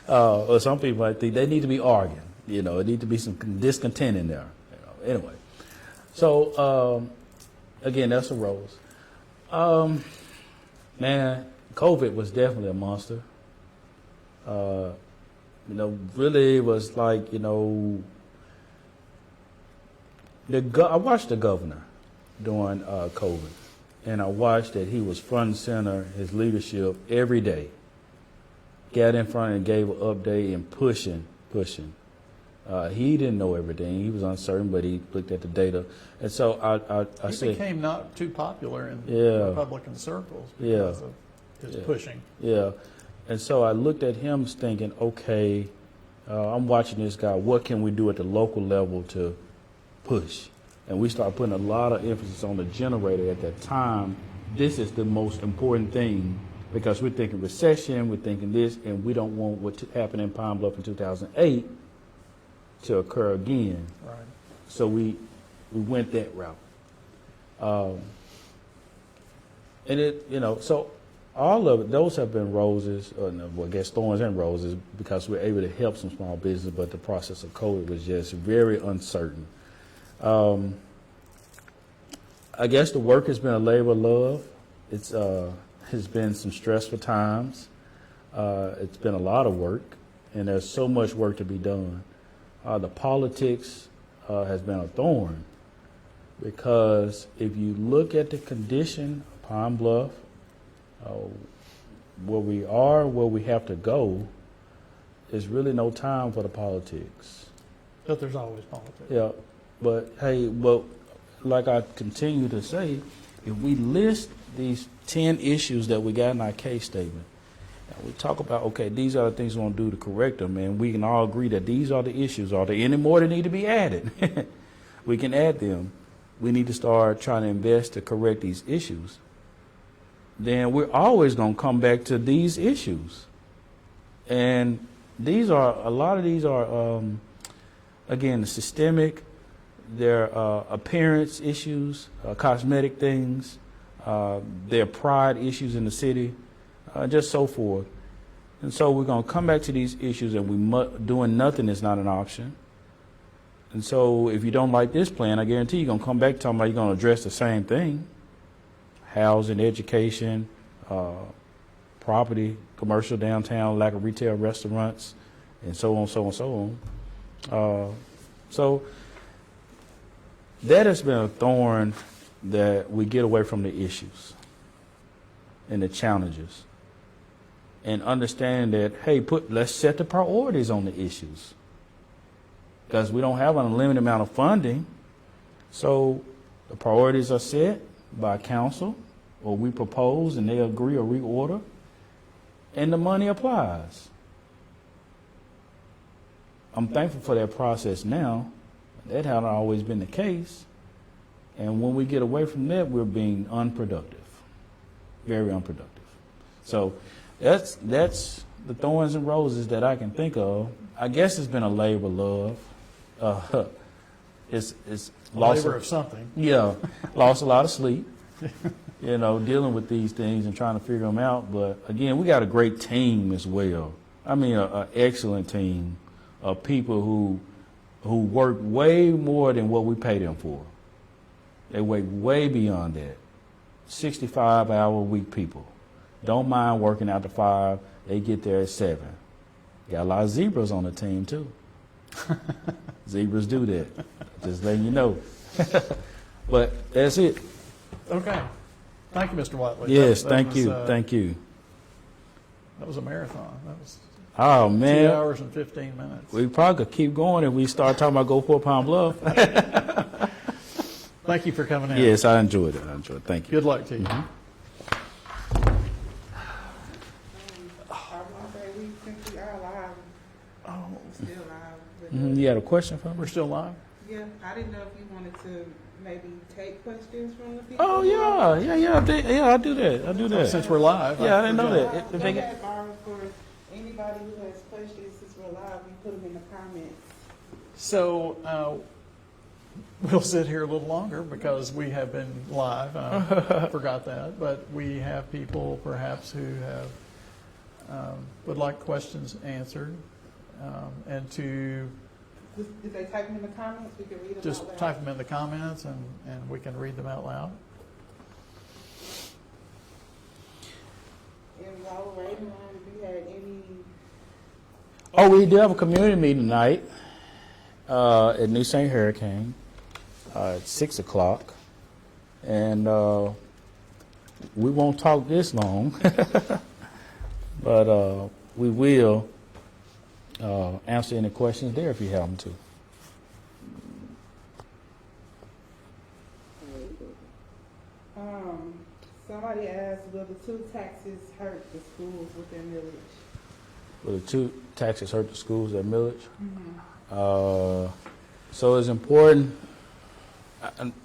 Or some people might think they need to be arguing. You know, it need to be some discontent in there. You know, anyway, so again, that's a rose. Man, COVID was definitely a monster. really was like, I watched the governor during COVID, and I watched that he was front and center, his leadership every day. Got in front and gave an update and pushing. He didn't know everything. He was uncertain, but he looked at the data. And so I He said, became not too popular in Yeah. Republican circles Yeah. because of his Yeah. pushing. yeah. And so I looked at him thinking, okay, I'm watching this guy. What can we do at the local level to push? And we started putting a lot of emphasis on the generator at that time. This is the most important thing because we're thinking recession, we're thinking this, and we don't want what happened in Pine Bluff in 2008 to occur again. Right. So we went that route. And it, so all of it, those have been roses, or no, well, I guess thorns and roses, because we're able to help some small business, but the process of COVID was just very uncertain. I guess the work has been a labor of love. It's has been some stressful times. It's been a lot of work, and there's so much work to be done. The politics has been a thorn, because if you look at the condition of Pine Bluff, where we are, where we have to go, there's really no time for the politics. But there's always politics. Yeah, but hey, like I continue to say, if we list these 10 issues that we got in our case statement, and we talk about, okay, these are the things we want to do to correct them, and we can all agree that these are the issues. Are there any more that need to be added? We can add them. We need to start trying to invest to correct these issues. Then we're always going to come back to these issues. And a lot of these are, again, systemic. They're appearance issues, cosmetic things. They're pride issues in the city, just so forth. And so we're going to come back to these issues, and doing nothing is not an option. And so if you don't like this plan, I guarantee you're going to come back talking about you're going to address the same thing: housing, education, property, commercial downtown, lack of retail restaurants, and so on, so on, so on. So that has been a thorn, that we get away from the issues and the challenges, and understand that, hey, let's set the priorities on the issues, because we don't have an unlimited amount of funding. So the priorities are set by council, or we propose and they agree or reorder, and the money applies. I'm thankful for that process now. That hasn't always been the case. And when we get away from that, we're being unproductive, very unproductive. So that's the thorns and roses that I can think of. I guess it's been a labor of love. It's lost Labor of something. Yeah, lost a lot of sleep, dealing with these things and trying to figure them out. But again, we got a great team as well. I mean, an excellent team of people who work way more than what we pay them for. They work way beyond that. 65-hour-a-week people. Don't mind working out to 5. They get there at 7. Got a lot of zebras on the team, too. Zebras do that. Just letting you know. But that's it. Okay. Thank you, Mr. Watley. Yes, That thank was, you. Thank you. That was a marathon. That was Oh, 2 man. hours and 15 minutes. We probably could keep going if we start talking about Go for Pine Bluff. Thank you for coming in. Yes, I enjoyed it. Thank you. Good luck to you. Mhm. Since we are live, Oh, still live. But You had a question for me? we're still live? yeah, I didn't know if you wanted to maybe take questions from the people. Oh, yeah. I do that. Since we're live. Yeah, I didn't know Go that. If they get- ahead, Barb, for anybody who has questions, since we're live, you put them in the comments. So we'll sit here a little longer because we have been live. Forgot that. But we have people perhaps who have would like questions answered, and to Did they type them in the comments? We can read them just out loud. type them in the comments and we can read them out loud. And while we're waiting on, if you had any. Oh, we do have a community meeting tonight at New St. Hurricane at 6 o'clock. And we won't talk this long, but we will answer any questions there if you have them to. Somebody asked, will the two taxes hurt the schools with their millage? Will the two taxes hurt the schools at millage? So it's important.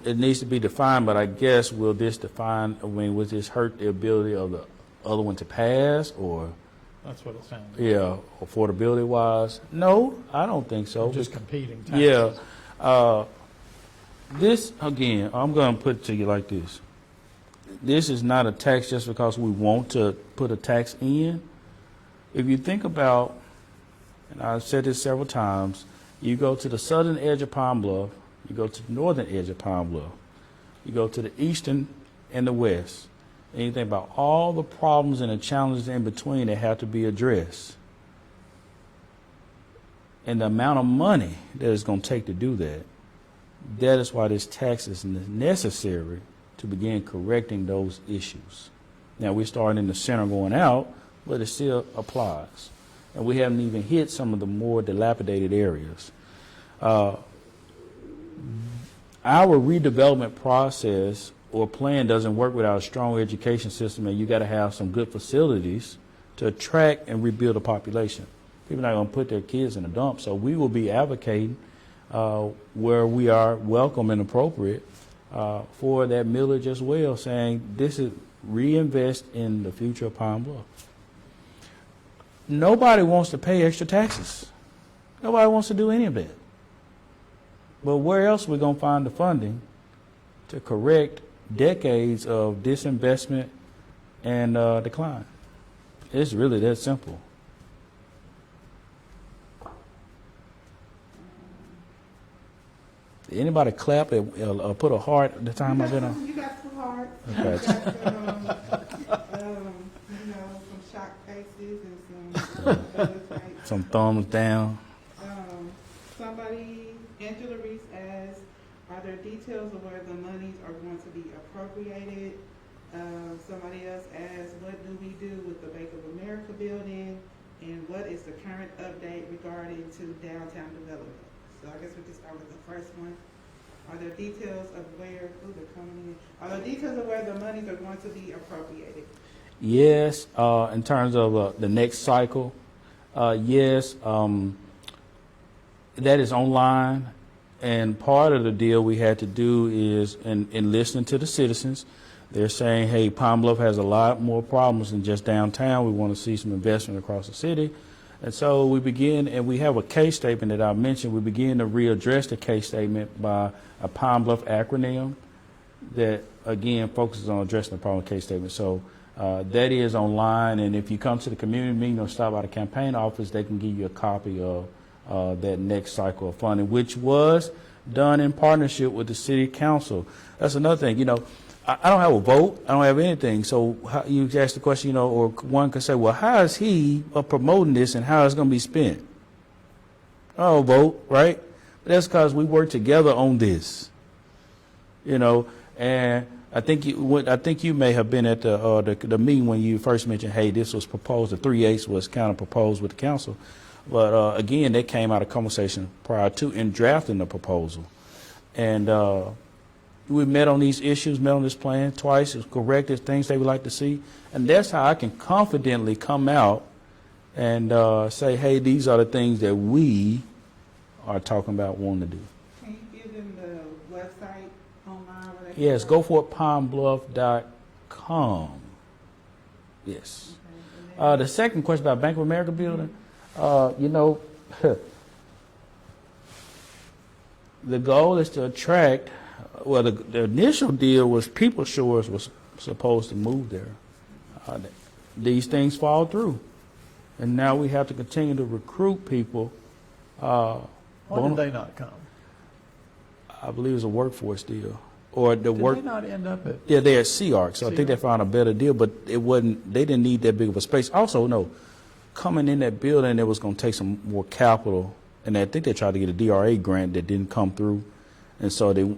It needs to be defined, but I guess will this define? I mean, will this hurt the ability of the other one to pass, or That's what it sounds like. yeah, affordability wise? No, I don't think so. Just competing taxes. Yeah. This again, I'm going to put it to you like this. This is not a tax just because we want to put a tax in. If you think about, and I've said this several times, you go to the southern edge of Pine Bluff, you go to the northern edge of Pine Bluff, you go to the eastern and the west, and you think about all the problems and the challenges in between that have to be addressed. And the amount of money that it's going to take to do that, that is why this tax is necessary to begin correcting those issues. Now, we're starting in the center going out, but it still applies. And we haven't even hit some of the more dilapidated areas. Our redevelopment process or plan doesn't work without a strong education system, and you got to have some good facilities to attract and rebuild a population. People are not going to put their kids in a dump, so we will be advocating where we are welcome and appropriate for that millage as well, saying this is reinvest in the future of Pine Bluff. Nobody wants to pay extra taxes. Nobody wants to do any of that. But where else are we going to find the funding to correct decades of disinvestment and decline? It's really that simple. Anybody clap or put a heart at the time I've been on? You got 2 hearts. Okay. You got some, some shocked faces and some other types. Some thumbs down. Somebody, Angela Reese asked, are there details of where the monies are going to be appropriated? Somebody else asked, what do we do with the Bank of America building? And what is the current update regarding to downtown development? So I guess we can start with the first one. Are there details of where, they're coming in. Are there details of where the monies are going to be appropriated? Yes, in terms of the next cycle, yes, that is online. And part of the deal we had to do is, in listening to the citizens, they're saying, hey, Pine Bluff has a lot more problems than just downtown. We want to see some investment across the city. And so we begin, and we have a case statement that I mentioned. We begin to readdress the case statement by a Pine Bluff acronym that, again, focuses on addressing the problem case statement. So that is online, and if you come to the community meeting or stop by the campaign office, they can give you a copy of that next cycle of funding, which was done in partnership with the city council. That's another thing, I don't have a vote. I don't have anything. So how, you ask the question, or one could say, well, how is he promoting this and how it's going to be spent? I don't vote, right? But that's because we work together on this, And I think you may have been at the meeting when you first mentioned, hey, this was proposed. The 3/8 was kind of proposed with the council, but again, that came out of conversation prior to in drafting the proposal, and. We met on these issues, met on this plan twice, corrected things they would like to see. And that's how I can confidently come out and say, hey, these are the things that we are talking about wanting to do. Can you give them the website online? Where they Yes, can go for pinebluff.com. Yes. Okay. The second question about Bank of America building, the goal is to attract. Well, the initial deal was People Shores was supposed to move there. These things fall through, and now we have to continue to recruit people. Why did they not come? I believe it's a workforce deal, or the Did work. they not end up at? Yeah, they're at CARC, so I think they found a better deal, but it wasn't. They didn't need that big of a space. Also, no, coming in that building, it was going to take some more capital, and I think they tried to get a DRA grant that didn't come through, and so they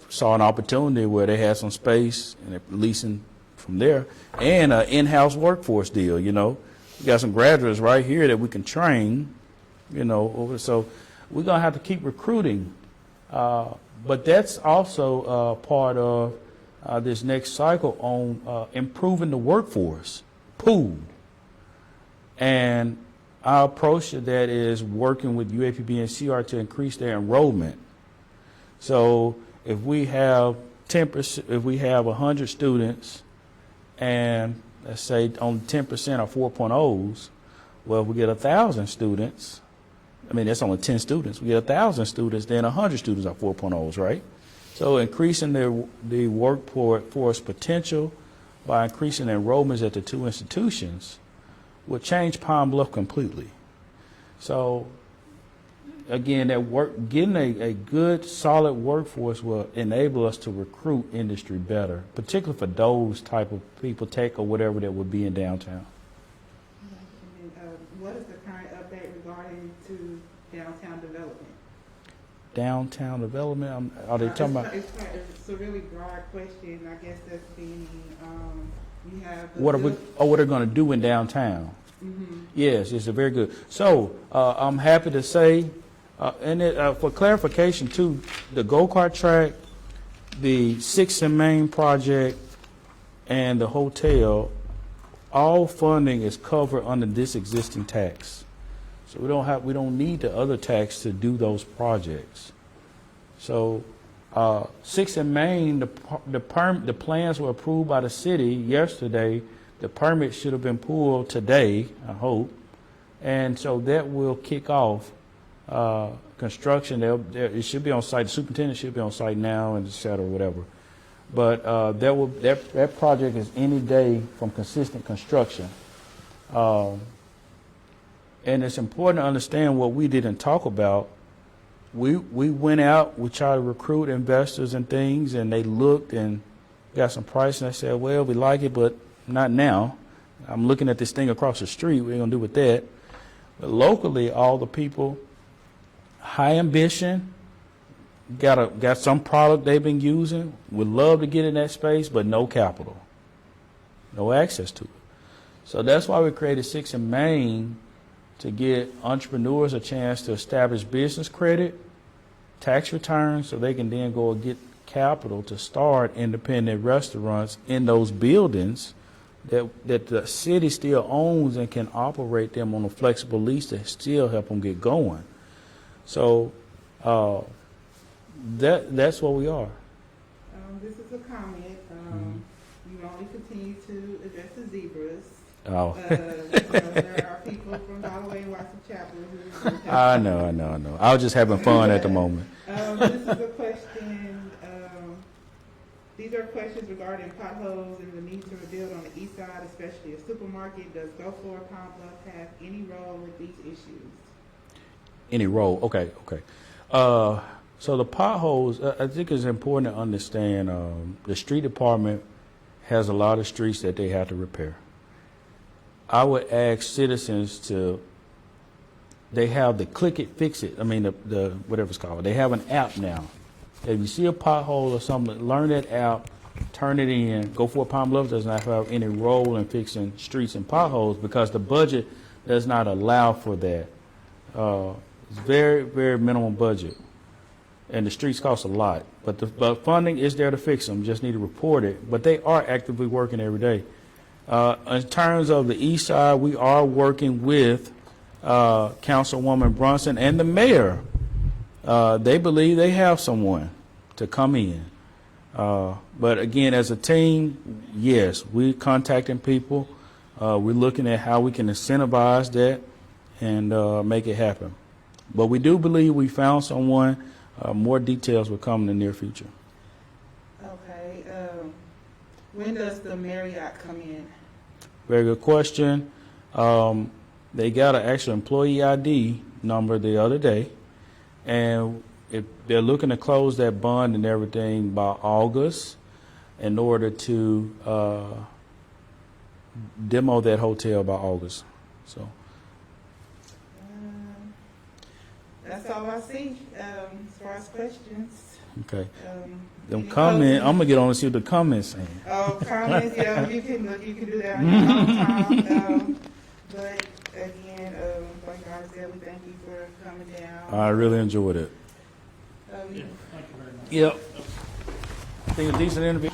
saw an opportunity where they had some space and they're leasing from there, and an in-house workforce deal. You know, we got some graduates right here that we can train. You know, so we're gonna have to keep recruiting, but that's also part of this next cycle on improving the workforce pool. And our approach to that is working with UAPB and CR to increase their enrollment. So if we have 10%, if we have 100 students, and let's say only 10% are 4.0s, well, if we get 1,000 students, I mean, that's only 10 students. We get 1,000 students, then 100 students are 4.0s, right? So increasing the workforce potential by increasing enrollments at the two institutions will change Pine Bluff completely. So again, getting a good, solid workforce will enable us to recruit industry better, particularly for those type of people, tech or whatever, that would be in downtown. And what is the current update regarding to downtown development? Downtown development, are they talking about? It's a really broad question. I guess that's being, you have. What are they going to do in downtown? Mm-hmm. Yes, it's a very good. So I'm happy to say, for clarification too, the go-kart track, the 6th and Main project, and the hotel, all funding is covered under this existing tax. So we don't need the other tax to do those projects. So 6th and Main, the plans were approved by the city yesterday. The permit should have been pulled today, I hope, and so that will kick off construction. It should be on site. The superintendent should be on site now, and et cetera, whatever. But that project is any day from consistent construction. And it's important to understand what we didn't talk about. We went out, we tried to recruit investors and things, and they looked and got some price, and they said, well, we like it, but not now. I'm looking at this thing across the street. What are you going to do with that? But locally, all the people, high ambition, got some product they've been using, would love to get in that space, but no capital, no access to it. So that's why we created 6th and Main, to get entrepreneurs a chance to establish business credit, tax returns, so they can then go and get capital to start independent restaurants in those buildings that the city still owns and can operate them on a flexible lease to still help them get going. So that's what we are. This is a comment. You only continue to address the zebras. Oh. There are people from Galloway and Watson Chapel who. I know. I was just having fun at the moment. This is a question. These are questions regarding potholes and the need to rebuild on the east side, especially a supermarket. Does Go Forward Pine Bluff have any role with these issues? Any role? Okay. So the potholes, I think it's important to understand the street department has a lot of streets that they have to repair. I would ask citizens they have the click it, fix it. I mean, the whatever it's called. They have an app now. If you see a pothole or something, learn that app, turn it in. Go for Pine Bluff does not have any role in fixing streets and potholes because the budget does not allow for that. It's very, very minimum budget. And the streets cost a lot. But funding is there to fix them. Just need to report it. But they are actively working every day. In terms of the east side, we are working with Councilwoman Brunson and the mayor. They believe they have someone to come in. But again, as a team, yes, we're contacting people. We're looking at how we can incentivize that and make it happen. But we do believe we found someone. More details will come in the near future. Okay. When does the Marriott come in? Very good question. They got an actual employee ID number the other day, and if they're looking to close that bond and everything by August in order to demo that hotel by August. So, That's all I see, as far as questions. okay. Any Them comment, closing- I'm gonna get on and see what the comments saying. Oh, comments, yeah, you can do that on your own time. But again, like I said, we thank you for coming down. I really enjoyed it. Yeah, thank you very much. Yep. I think a decent interview.